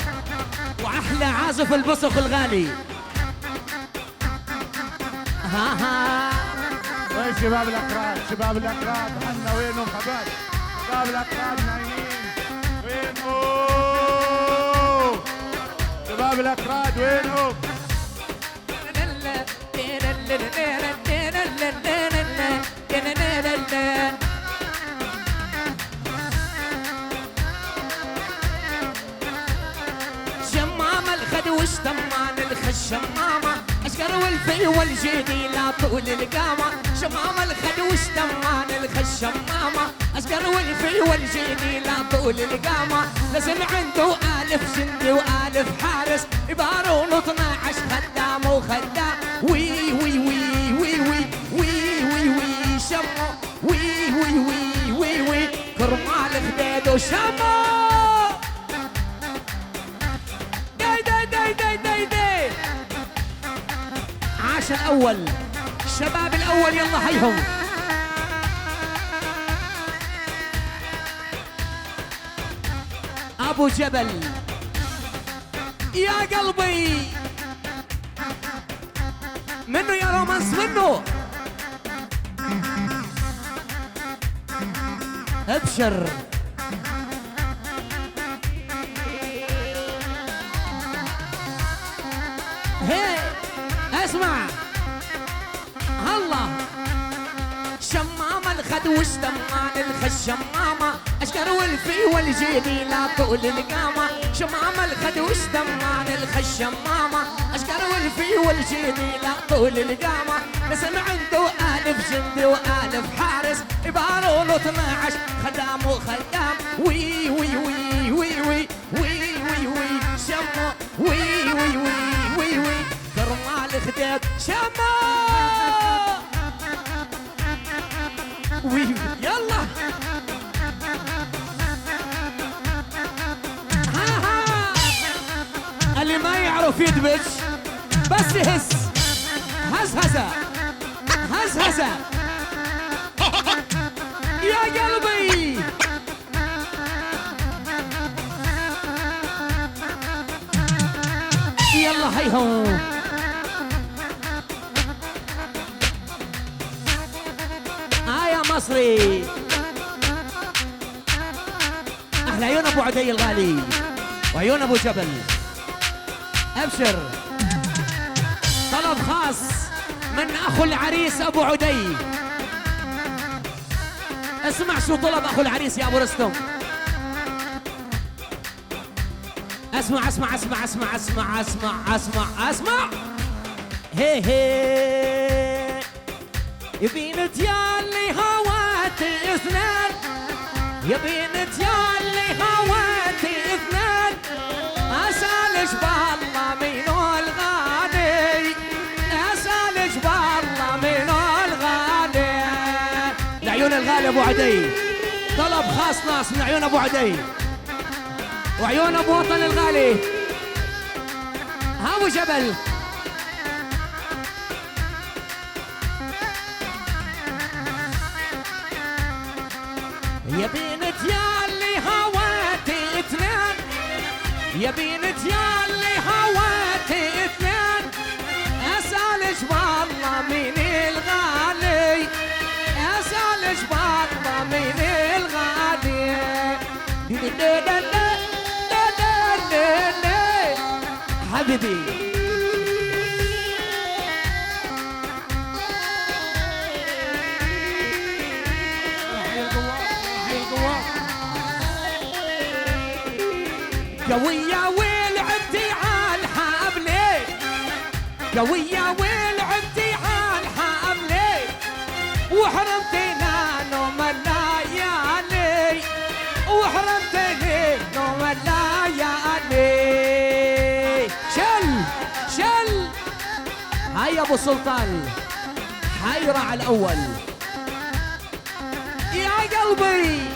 واحلى عازف البصخ الغالي. ها وين شباب الاكراد؟ شباب الاكراد عنا وينهم حبايب؟ شباب الاكراد نايمين وينهم؟ شباب الاكراد وينهم؟ شمامة الخد وش تمان الخش شمامة اشقر والفي الفي والجدي لا طول القامة شمام الخد وشتمان الخشمامة أشقر والفي والجدي لا طول القامة لازم عنده ألف جندي وألف حارس يبارون 12 خدام وخدام وي وي وي وي وي وي وي وي شمو وي وي وي وي وي كرمال خديد وشمو داي عاش الأول الشباب الأول يلا هيهم أبو جبل يا قلبي منه يا رومانس منه ابشر هي اسمع هلا شمامة الخد وشتمان الخشمامة اشكر والفي والجيدي لا طول القامة شمامة الخد وشتمان الخشمامة اشكر والفي والجيدي لا طول القامة نسمع عنده ألف جندي وألف حارس يبارون 12 خدام وخدام وي وي وي وي وي وي وي وي شمو وي وي وي وي وي كرمال خديد شمو وي يلا ها اللي ما يعرف يدبج بس يهز هزهزة هزهزة يا قلبي يلا هيهو يا مصري احلى عيون ابو عدي الغالي وعيون ابو جبل ابشر طلب خاص من اخو العريس ابو عدي اسمع شو طلب اخو العريس يا ابو رستم اسمع اسمع اسمع اسمع اسمع اسمع اسمع اسمع هي هي يا بنت يا اللي هواتي اثنين يا بنت يا اللي هواتي اثنين اسالش بالله منو الغالي اسالش بالله منو الغالي لعيون الغالي ابو عدي طلب خاص ناس من عيون ابو عدي وعيون ابو وطن الغالي ابو جبل يا بنت يا اللي هواتي اثنين يا بنت يا اللي هواتي اثنين اسالش بالله من الغالي اسالش بالله من الغالي حبيبي قوية ولعبتي عالحبلي قوية ولعبتي عالحبلي وحرمتنا نوم الليالي وحرمتني نوم الليالي شل هيا ابو سلطان حيرة على الاول يا قلبي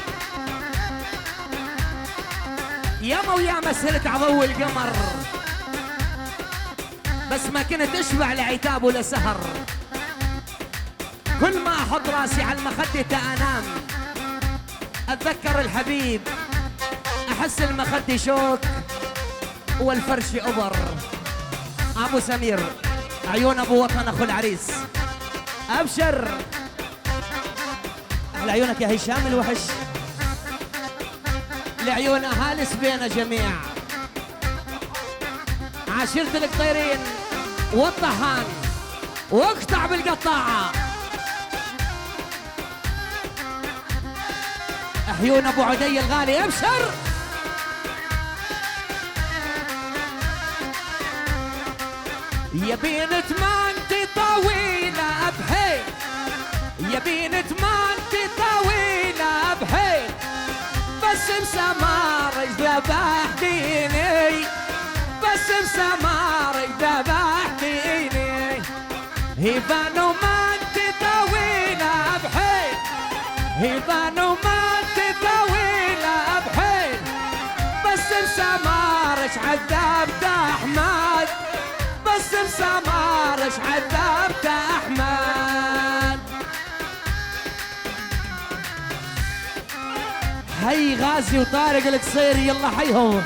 ياما وياما سهرت عضو القمر بس ما كنت اشبع لعتاب ولا سهر كل ما احط راسي على المخدة انام اتذكر الحبيب احس المخدة شوك والفرش ابر ابو سمير عيون ابو وطن اخو العريس ابشر على عيونك يا هشام الوحش لعيون اهالي سبينا جميع عاشرة القطيرين والطحان واقطع بالقطاعة عيون ابو عدي الغالي ابشر يا بنت ما انت طويلة بحيل يا بنت ما انت طويلة بحيل بس بسمارك ذبحتيني بس بسمارك ذبحتيني هيبان وما انت طويلة بحيل هيبان وما انت طويلة بحيل بس بسمارك عذبت احمد بس بسمارك عذبت احمد. هي غازي وطارق القصيري يلا حيهم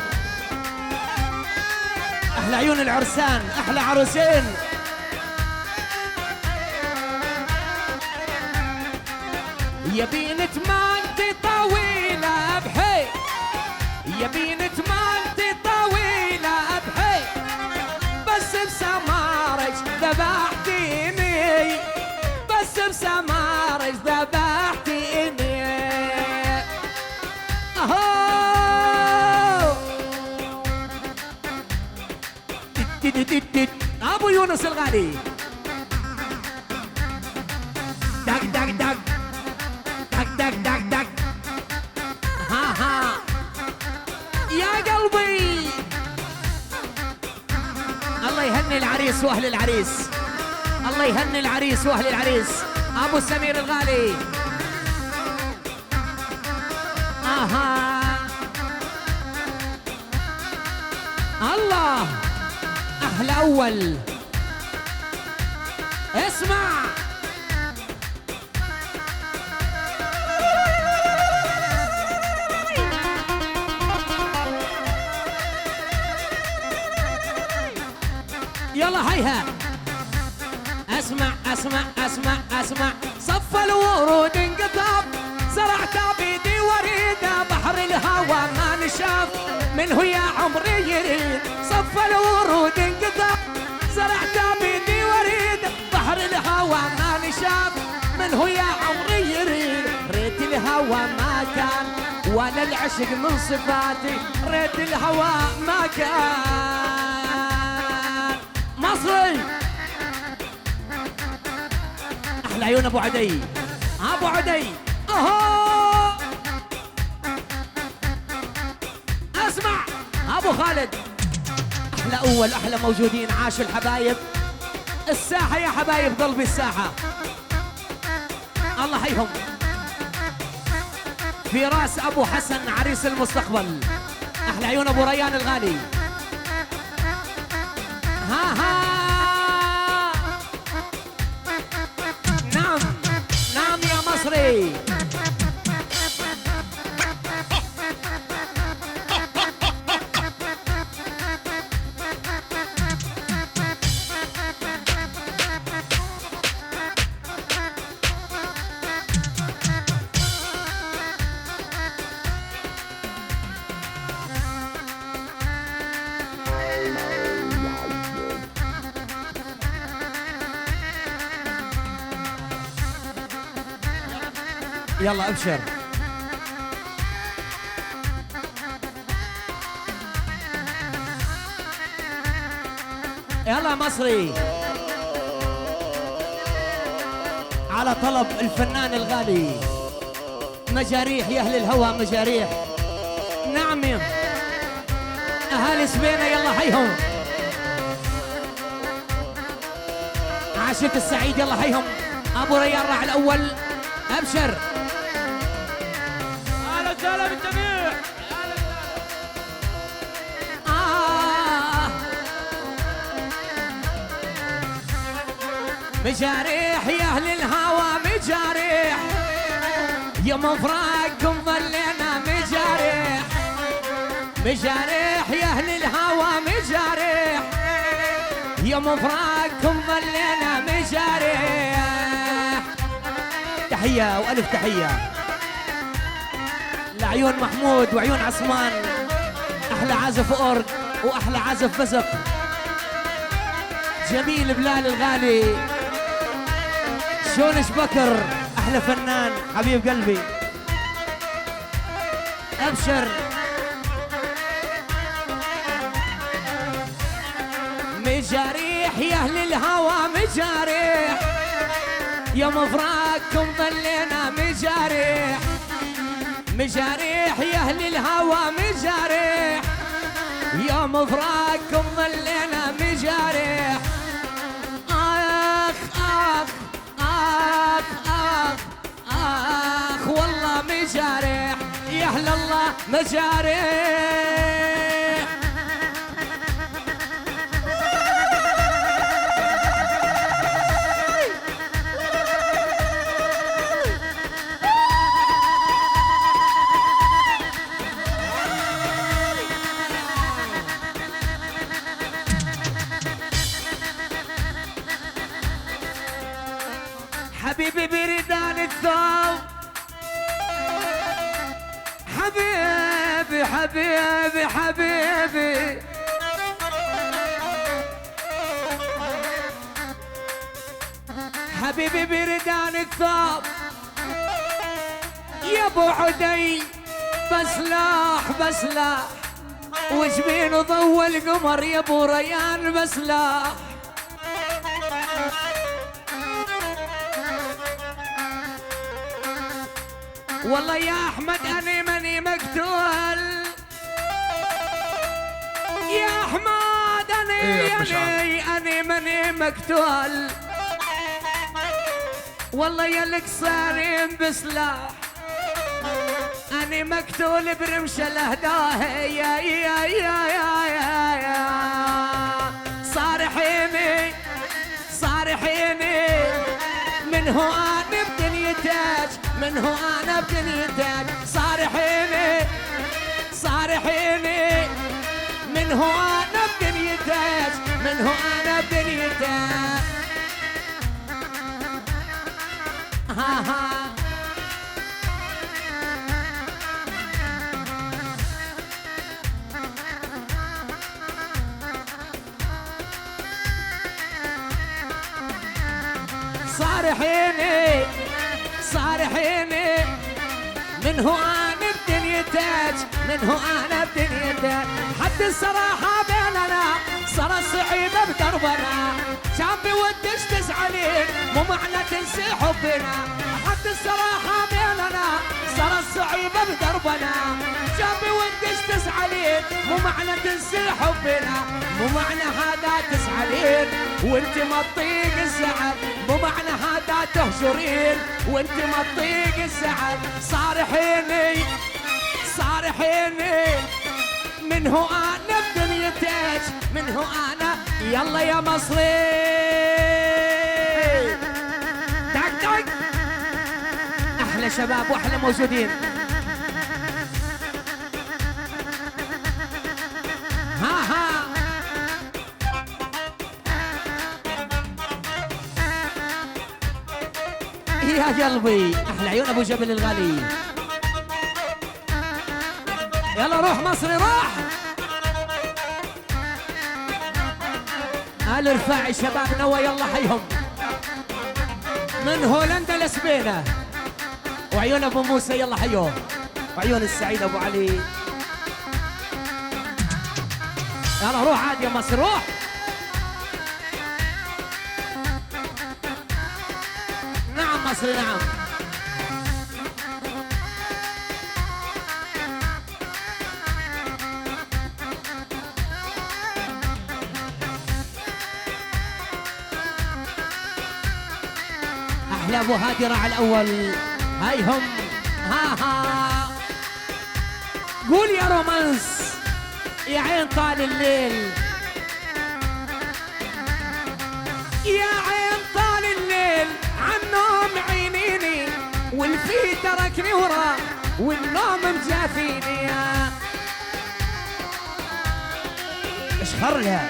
احلى عيون العرسان احلى عروسين. يا بنت ما انت طويلة بحيل يا بنت ما انت طويلة بحيل بس بسمارك ذبحتيني بس بسمارك ذبحتيني. اهو ابو يونس الغالي دق دق دق دق دق دق دق ها ها يا قلبي. الله يهني العريس واهل العريس الله يهني العريس واهل العريس ابو سمير الغالي. اها الله احلى اول اسمع يلا هيها اسمع اسمع اسمع اسمع صف الورود انقطب زرعت بيدي وريده بحر الهوى ما نشاف منه يا عمري يريد صف الورود انقطب زرعت بيدي وريده بحر الهوى ما نشاف منه يا عمري يريد ريت الهوى ما كان ولا العشق من صفاتي ريت الهوى ما كان. مصري احلى عيون ابو عدي ابو عدي اهو اسمع ابو خالد احلى اول احلى موجودين عاش الحبايب الساحه يا حبايب قلبي الساحه الله حيهم. في راس ابو حسن عريس المستقبل احلى عيون ابو ريان الغالي. ها ها نعم نعم يا مصري يلا ابشر يلا مصري على طلب الفنان الغالي مجاريح يا اهل الهوى مجاريح. نعم يا اهالي سبينه يلا حيهم عاشت السعيد يلا حيهم ابو ريان راح الاول ابشر. اهلا وسهلا بالجميع. مجاريح يا اهل الهوى مجاريح يا مفراقكم ظلينا مجاريح مجاريح يا اهل الهوى مجاريح يا مفراقكم ظلينا مجاريح. تحية والف تحية لعيون محمود وعيون عثمان احلى عازف اورج واحلى عازف بزق جميل بلال الغالي شونش بكر احلى فنان حبيب قلبي ابشر. مجاريح يا اهل الهوى مجاريح، يوم فراقكم ظلينا مجاريح، مجاريح يا اهل الهوى مجاريح، يوم فراقكم ظلينا مجاريح. آخ آخ آخ آخ آخ والله مجاريح يا أهل الله مجاريح. حبيبي بردان الثوب، حبيبي حبيبي حبيبي، حبيبي بردان الثوب يا ابو عدي، بسلاح بسلاح وجبين ضوى القمر يا ابو ريان بسلاح. والله يا احمد اني ماني مقتول، يا احمد اني ماني مقتول، والله يا القصارين بسلاح اني مقتول برمش الاهداه. يا يا يا يا يا يا صارحيني صارحيني، من هو انا بدنيتك، من هو انا بدنيتك، صارحيني صارحيني، من هو انا بدنيتك، من هو انا بدنيتك. ها ها صارحيني صارحيني، من هو انا بدنيتك، من هو انا بدنيتك. حد الصراحه بيننا صار الصعيبه بدربنا، كان بودش تزعلين مو معنى تنسي حبنا. حد الصراحه بيننا صار الصعيبه بدربنا، كان بودش تزعلين مو معنى تنسي حبنا، مو معنى هذا تزعلين وانت ما تطيق الزعل، مو معنى هذا تهجرين وانت ما تطيق الزعل. صارحيني صارحيني، من هو انا بدنيتك، من هو انا. يلا يا مصري دق دق، احلى شباب واحلى موجودين. ها ها يا قلبي، احلى عيون ابو جبل الغالي. يلا روح مصري روح. آل رفاعي شباب نوا يلا حيهم، من هولندا لسبينة، وعيون ابو موسى يلا حيهم، وعيون السعيد ابو علي. يلا روح عاد يا مصر روح. نعم مصري نعم. احلى ابو هادي راعي الاول، هايهم. ها ها قول يا رومانس يا عين طال الليل، يا عين طال الليل عالنوم عينيني، والفي تركني وراه والنوم مجافيني. ايش خرها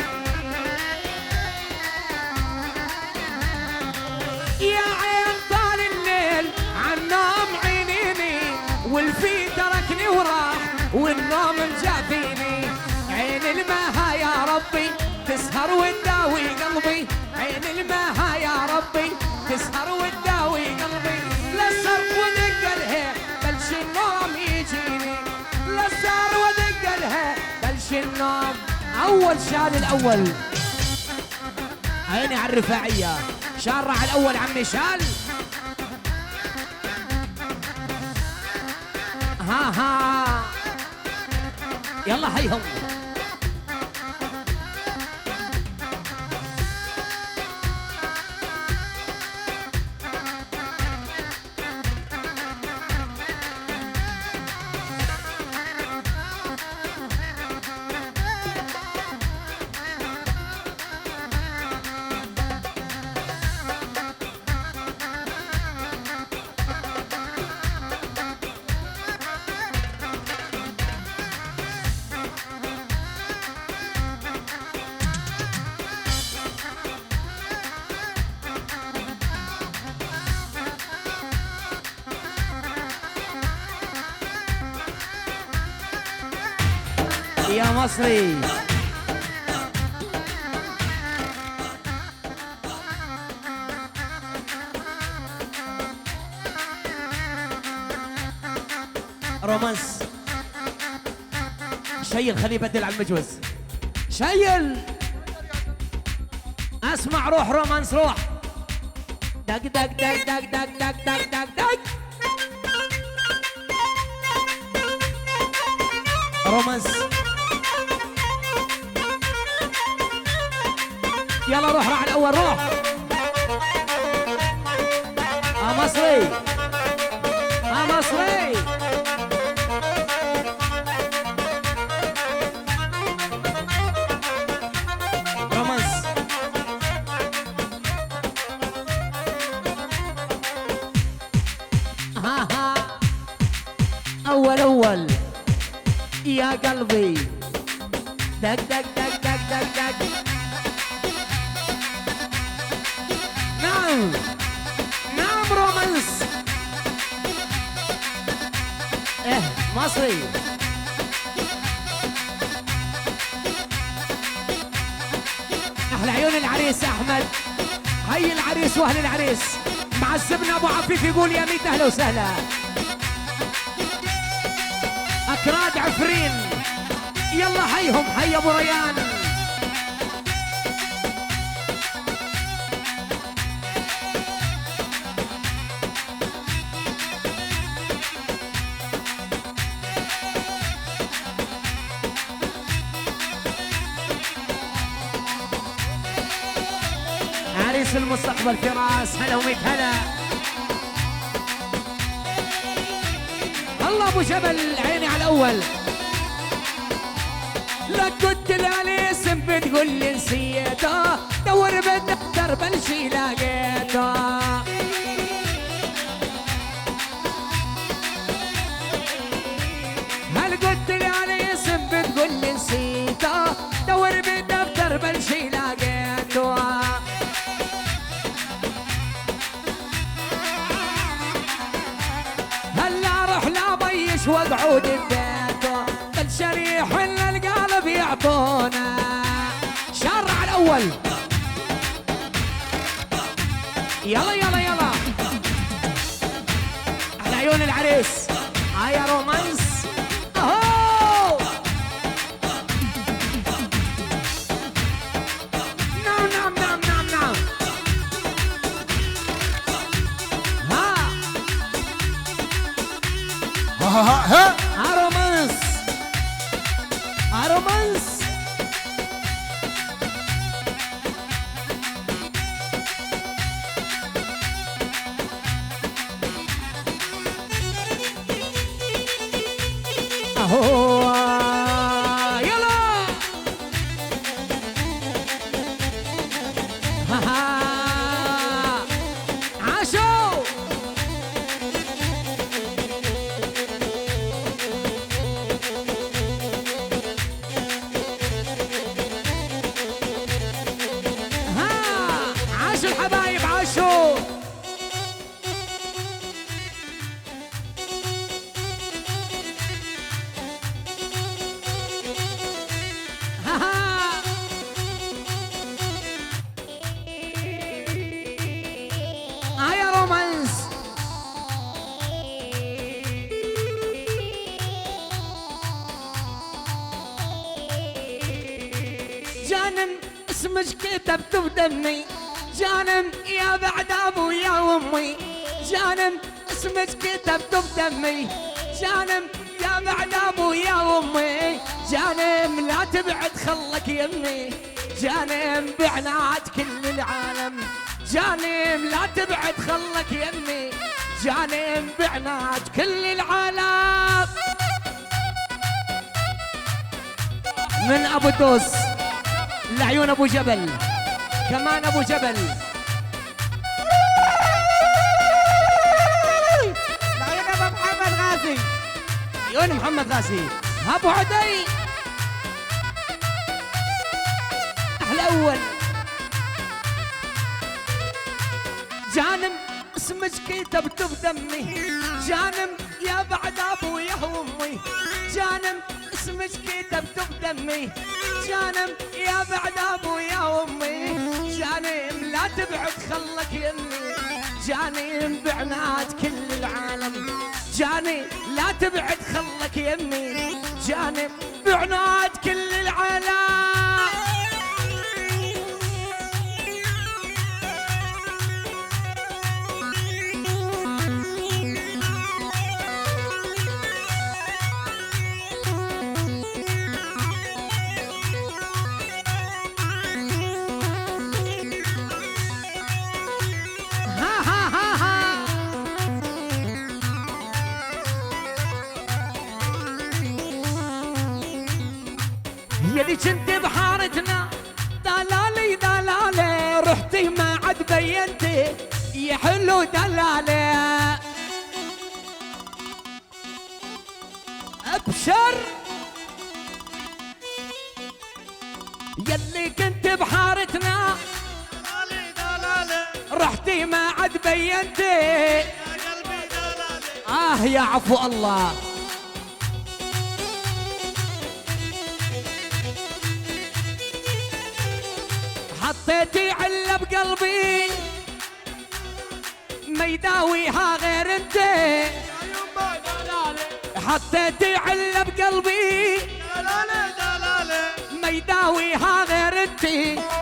يا عين طال الليل عالنوم عينيني، والفي تركني وراح والنوم مجافيني. عين الماها يا ربي تسهر وتداوي قلبي، عين الماها يا ربي تسهر وتداوي قلبي. لا السر ودق لها بلش النوم يجيني، لا السر ودق لها بلش النوم. اول شال الاول عيني على الرفاعية. شارع الأول عمي شال. ها يلا هيهم. يا مصري رومانس. شيل خليه يبدل على المجوز. شيل اسمع. روح رومانس روح. دق دق دق دق دق دق دق دق دق. رومانس يلا روح راح الاول روح. مصري مصري. رومانس ها اول يا قلبي. دق دق دق دق دق دق. نعم رومانس. مصري احلى عيون العريس احمد. هي العريس واهل العريس. معذبنا ابو عفيف يقول يا ميت اهلا وسهلا. اكراد عفرين يلا هيهم. هيا ابو ريان. عريس المستقبل فراس. هلا وميت هلا. الله ابو جبل عيني على الاول. لك قلت لي اسم بتقول لي نسيته. دور بالدفتر بلشي لقيته. هل قلت لي اسم بتقول لي نسيته. دور بالدفتر بلشي لقيته. وقعود ببيته. الشريح ولا القلب يعطونا. شارع الاول يلا يلا يلا. على عيون العريس. هيا رومانس اهو. نعم نعم نعم نعم نعم. ها رومانس رومانس. اهو يلا. عاشوا. عاشوا الحبايب عاشوا. هيا رومانس. جانم اسم اسمك كتبت بدمي جانم يا بعد ابويا وامي جانم اسمك كتبت بدمي جانم يا بعد ابويا وامي جانم لا تبعد خلك يمي جانم بعناد كل العالم جانم لا تبعد خلك يمي جانم بعناد كل العالم من ابو دوس لعيون ابو جبل كمان ابو جبل لعيون ابو محمد غازي عيون محمد غازي ابو عدي احلى اول جانم اسمك كتبت بدمي جانم يا بعد ابويا وامي جانم اسمك كتبت بدمي جانم يا بعد ابويا وامي جانم لا تبعد خلك يمي جانم بعناد كل العالم جاني لا تبعد خلك يمي جانم بعناد كل العالم يلي كنت بحارتنا دلالي دلالي رحتي ما عاد بينتي يا حلو دلالي ابشر يلي كنت بحارتنا دلالي دلالي رحتي ما عاد بينتي يا قلبي دلالي يا عفو الله حطيتي علة بقلبي ما يداويها غير انت يا يما دلالي حطيتي علة بقلبي دلالي دلالي ما يداويها غير انت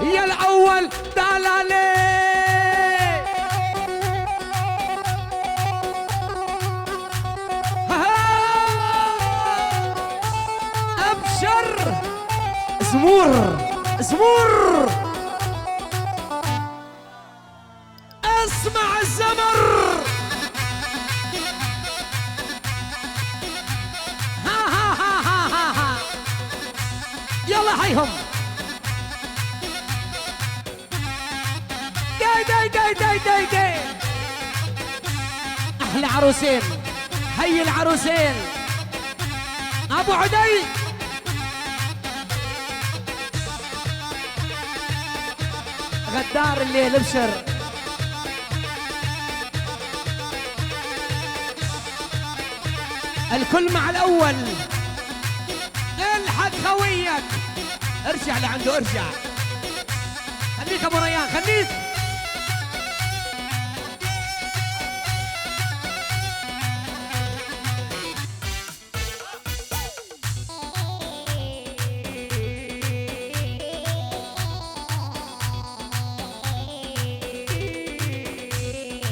يا الاول دلالي ابشر زمور زمور اسمع الزمر ها يلا هيهم داي احلى عروسين هي العروسين ابو عدي غدار الليل ابشر الكل مع الاول الحق خويك ارجع لعنده ارجع خليك ابو ريان خليك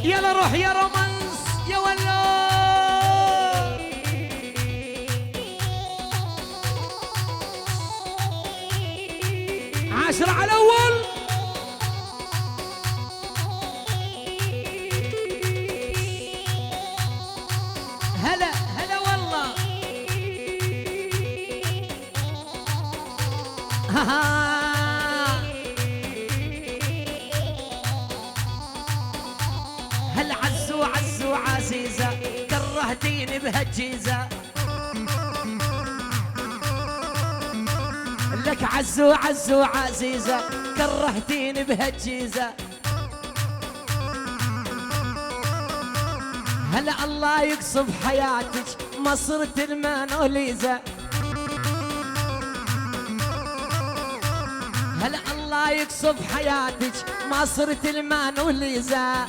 يلا روح يا رومانس يا ولو عشرة على الأول هلا هلا والله هل عزو عزو عزيزة كرهتيني بهالجيزة لك عزو عزو عزيزة كرهتيني بهالجيزة هلا الله يقصب حياتك ما صرت المانوليزة هلا الله يقصب حياتك ما صرت المانوليزة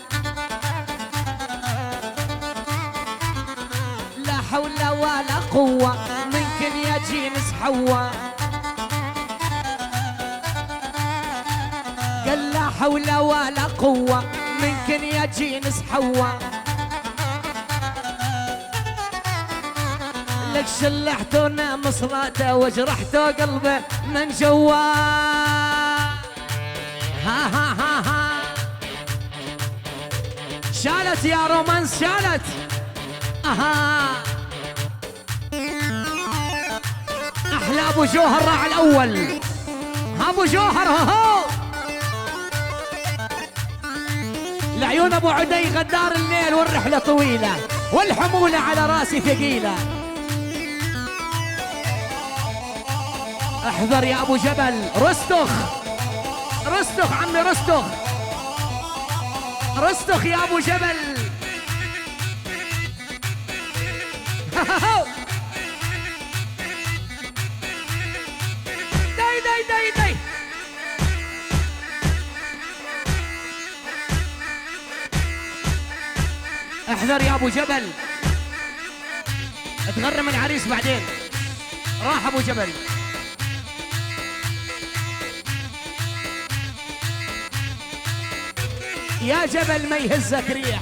لا حول ولا قوة منكن يا جينس حوا قال لا حول ولا قوة منكن يا جينس حوا، لك شلحتونا مصراته وجرحتو قلبه من جوا. ها ها ها ها شالت يا رومانس شالت. اها احلى ابو جوهر راح الاول. ابو جوهر هو لعيون ابو عدي غدار الليل والرحله طويله والحموله على راسي ثقيله. احذر يا ابو جبل. رستخ رستخ عمي رستخ رستخ يا ابو جبل. داي داي داي داي احذر يا ابو جبل تغرم العريس بعدين. راح ابو جبل. يا جبل ما يهزك ريح.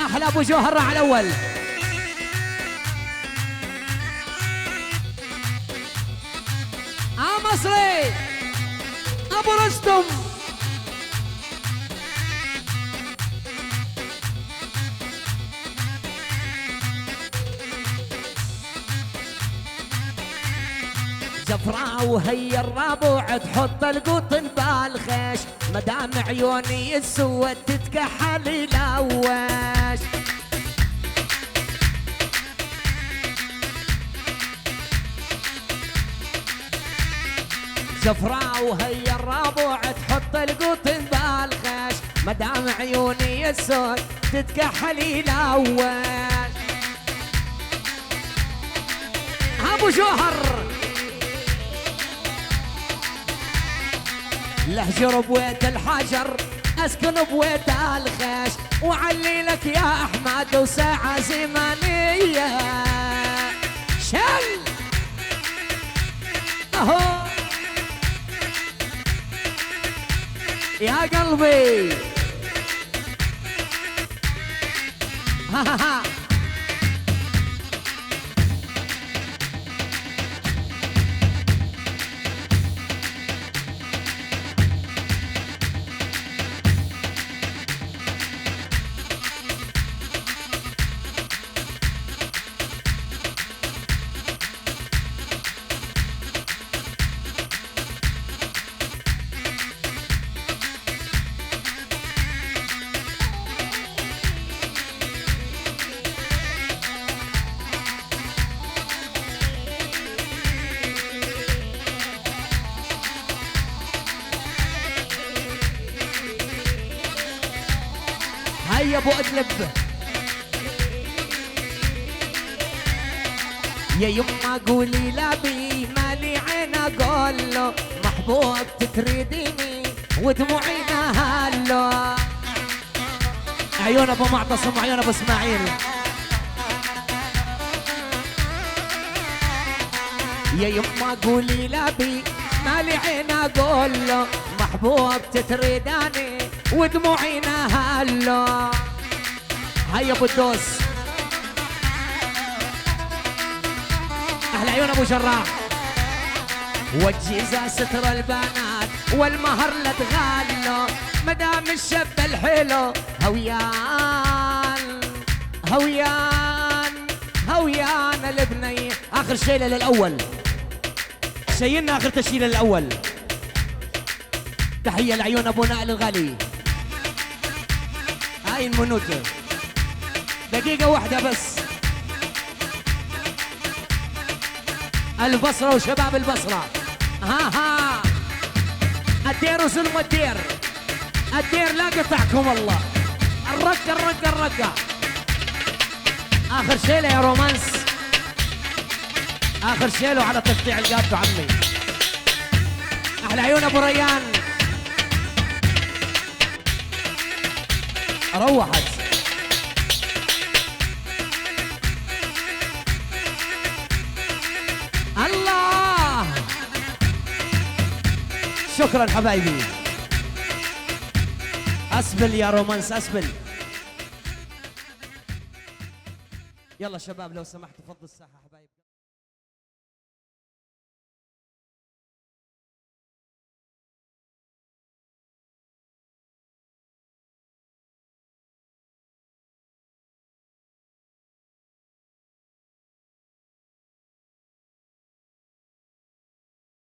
احلى ابو جوهر راح الاول. مصري ابو رستم. جفراء وهي الربوع تحط القطن بالخيش، مدام عيوني السود تتكحل يلوش. جفراء وهي الربوع تحط القطن بالخيش، مدام عيوني السود تتكحل يلوش. ابو جوهر لهجر بويت الحجر اسكن بويت الخيش، وعلي لك يا احمد وساعة زمانية. شل اهو يا قلبي. ها ها ها هيا ابو ادلب. يا يما قولي لابي مالي عين اقول له محبوب تريديني ودموعي هالو. عيون ابو معتصم وعيون ابو اسماعيل. يا يما قولي لابي مالي عين اقول له محبوب تريداني ودموعي هالو. هيا ابو الدوس. احلى عيون ابو جراح. والجيزه ستر البنات والمهر لا تغالو، مدام الشاب الحلو هويان هويان هويان البنيه. اخر شيله للاول. شيلنا اخر تشيله للاول. تحيه لعيون ابو نائل الغالي. هاي المنوتة دقيقة واحدة بس. البصرة وشباب البصرة. ها ها الدير وسلم الدير. الدير لا قطعكم والله. الرقة الرقة الرقة. آخر شيلة يا رومانس. آخر شيلة على تقطيع القابة عمي. أحلى عيون أبو ريان. روحت. الله شكرا حبايبي. اسبل يا رومانس اسبل. يلا شباب لو سمحت فضوا الساحه.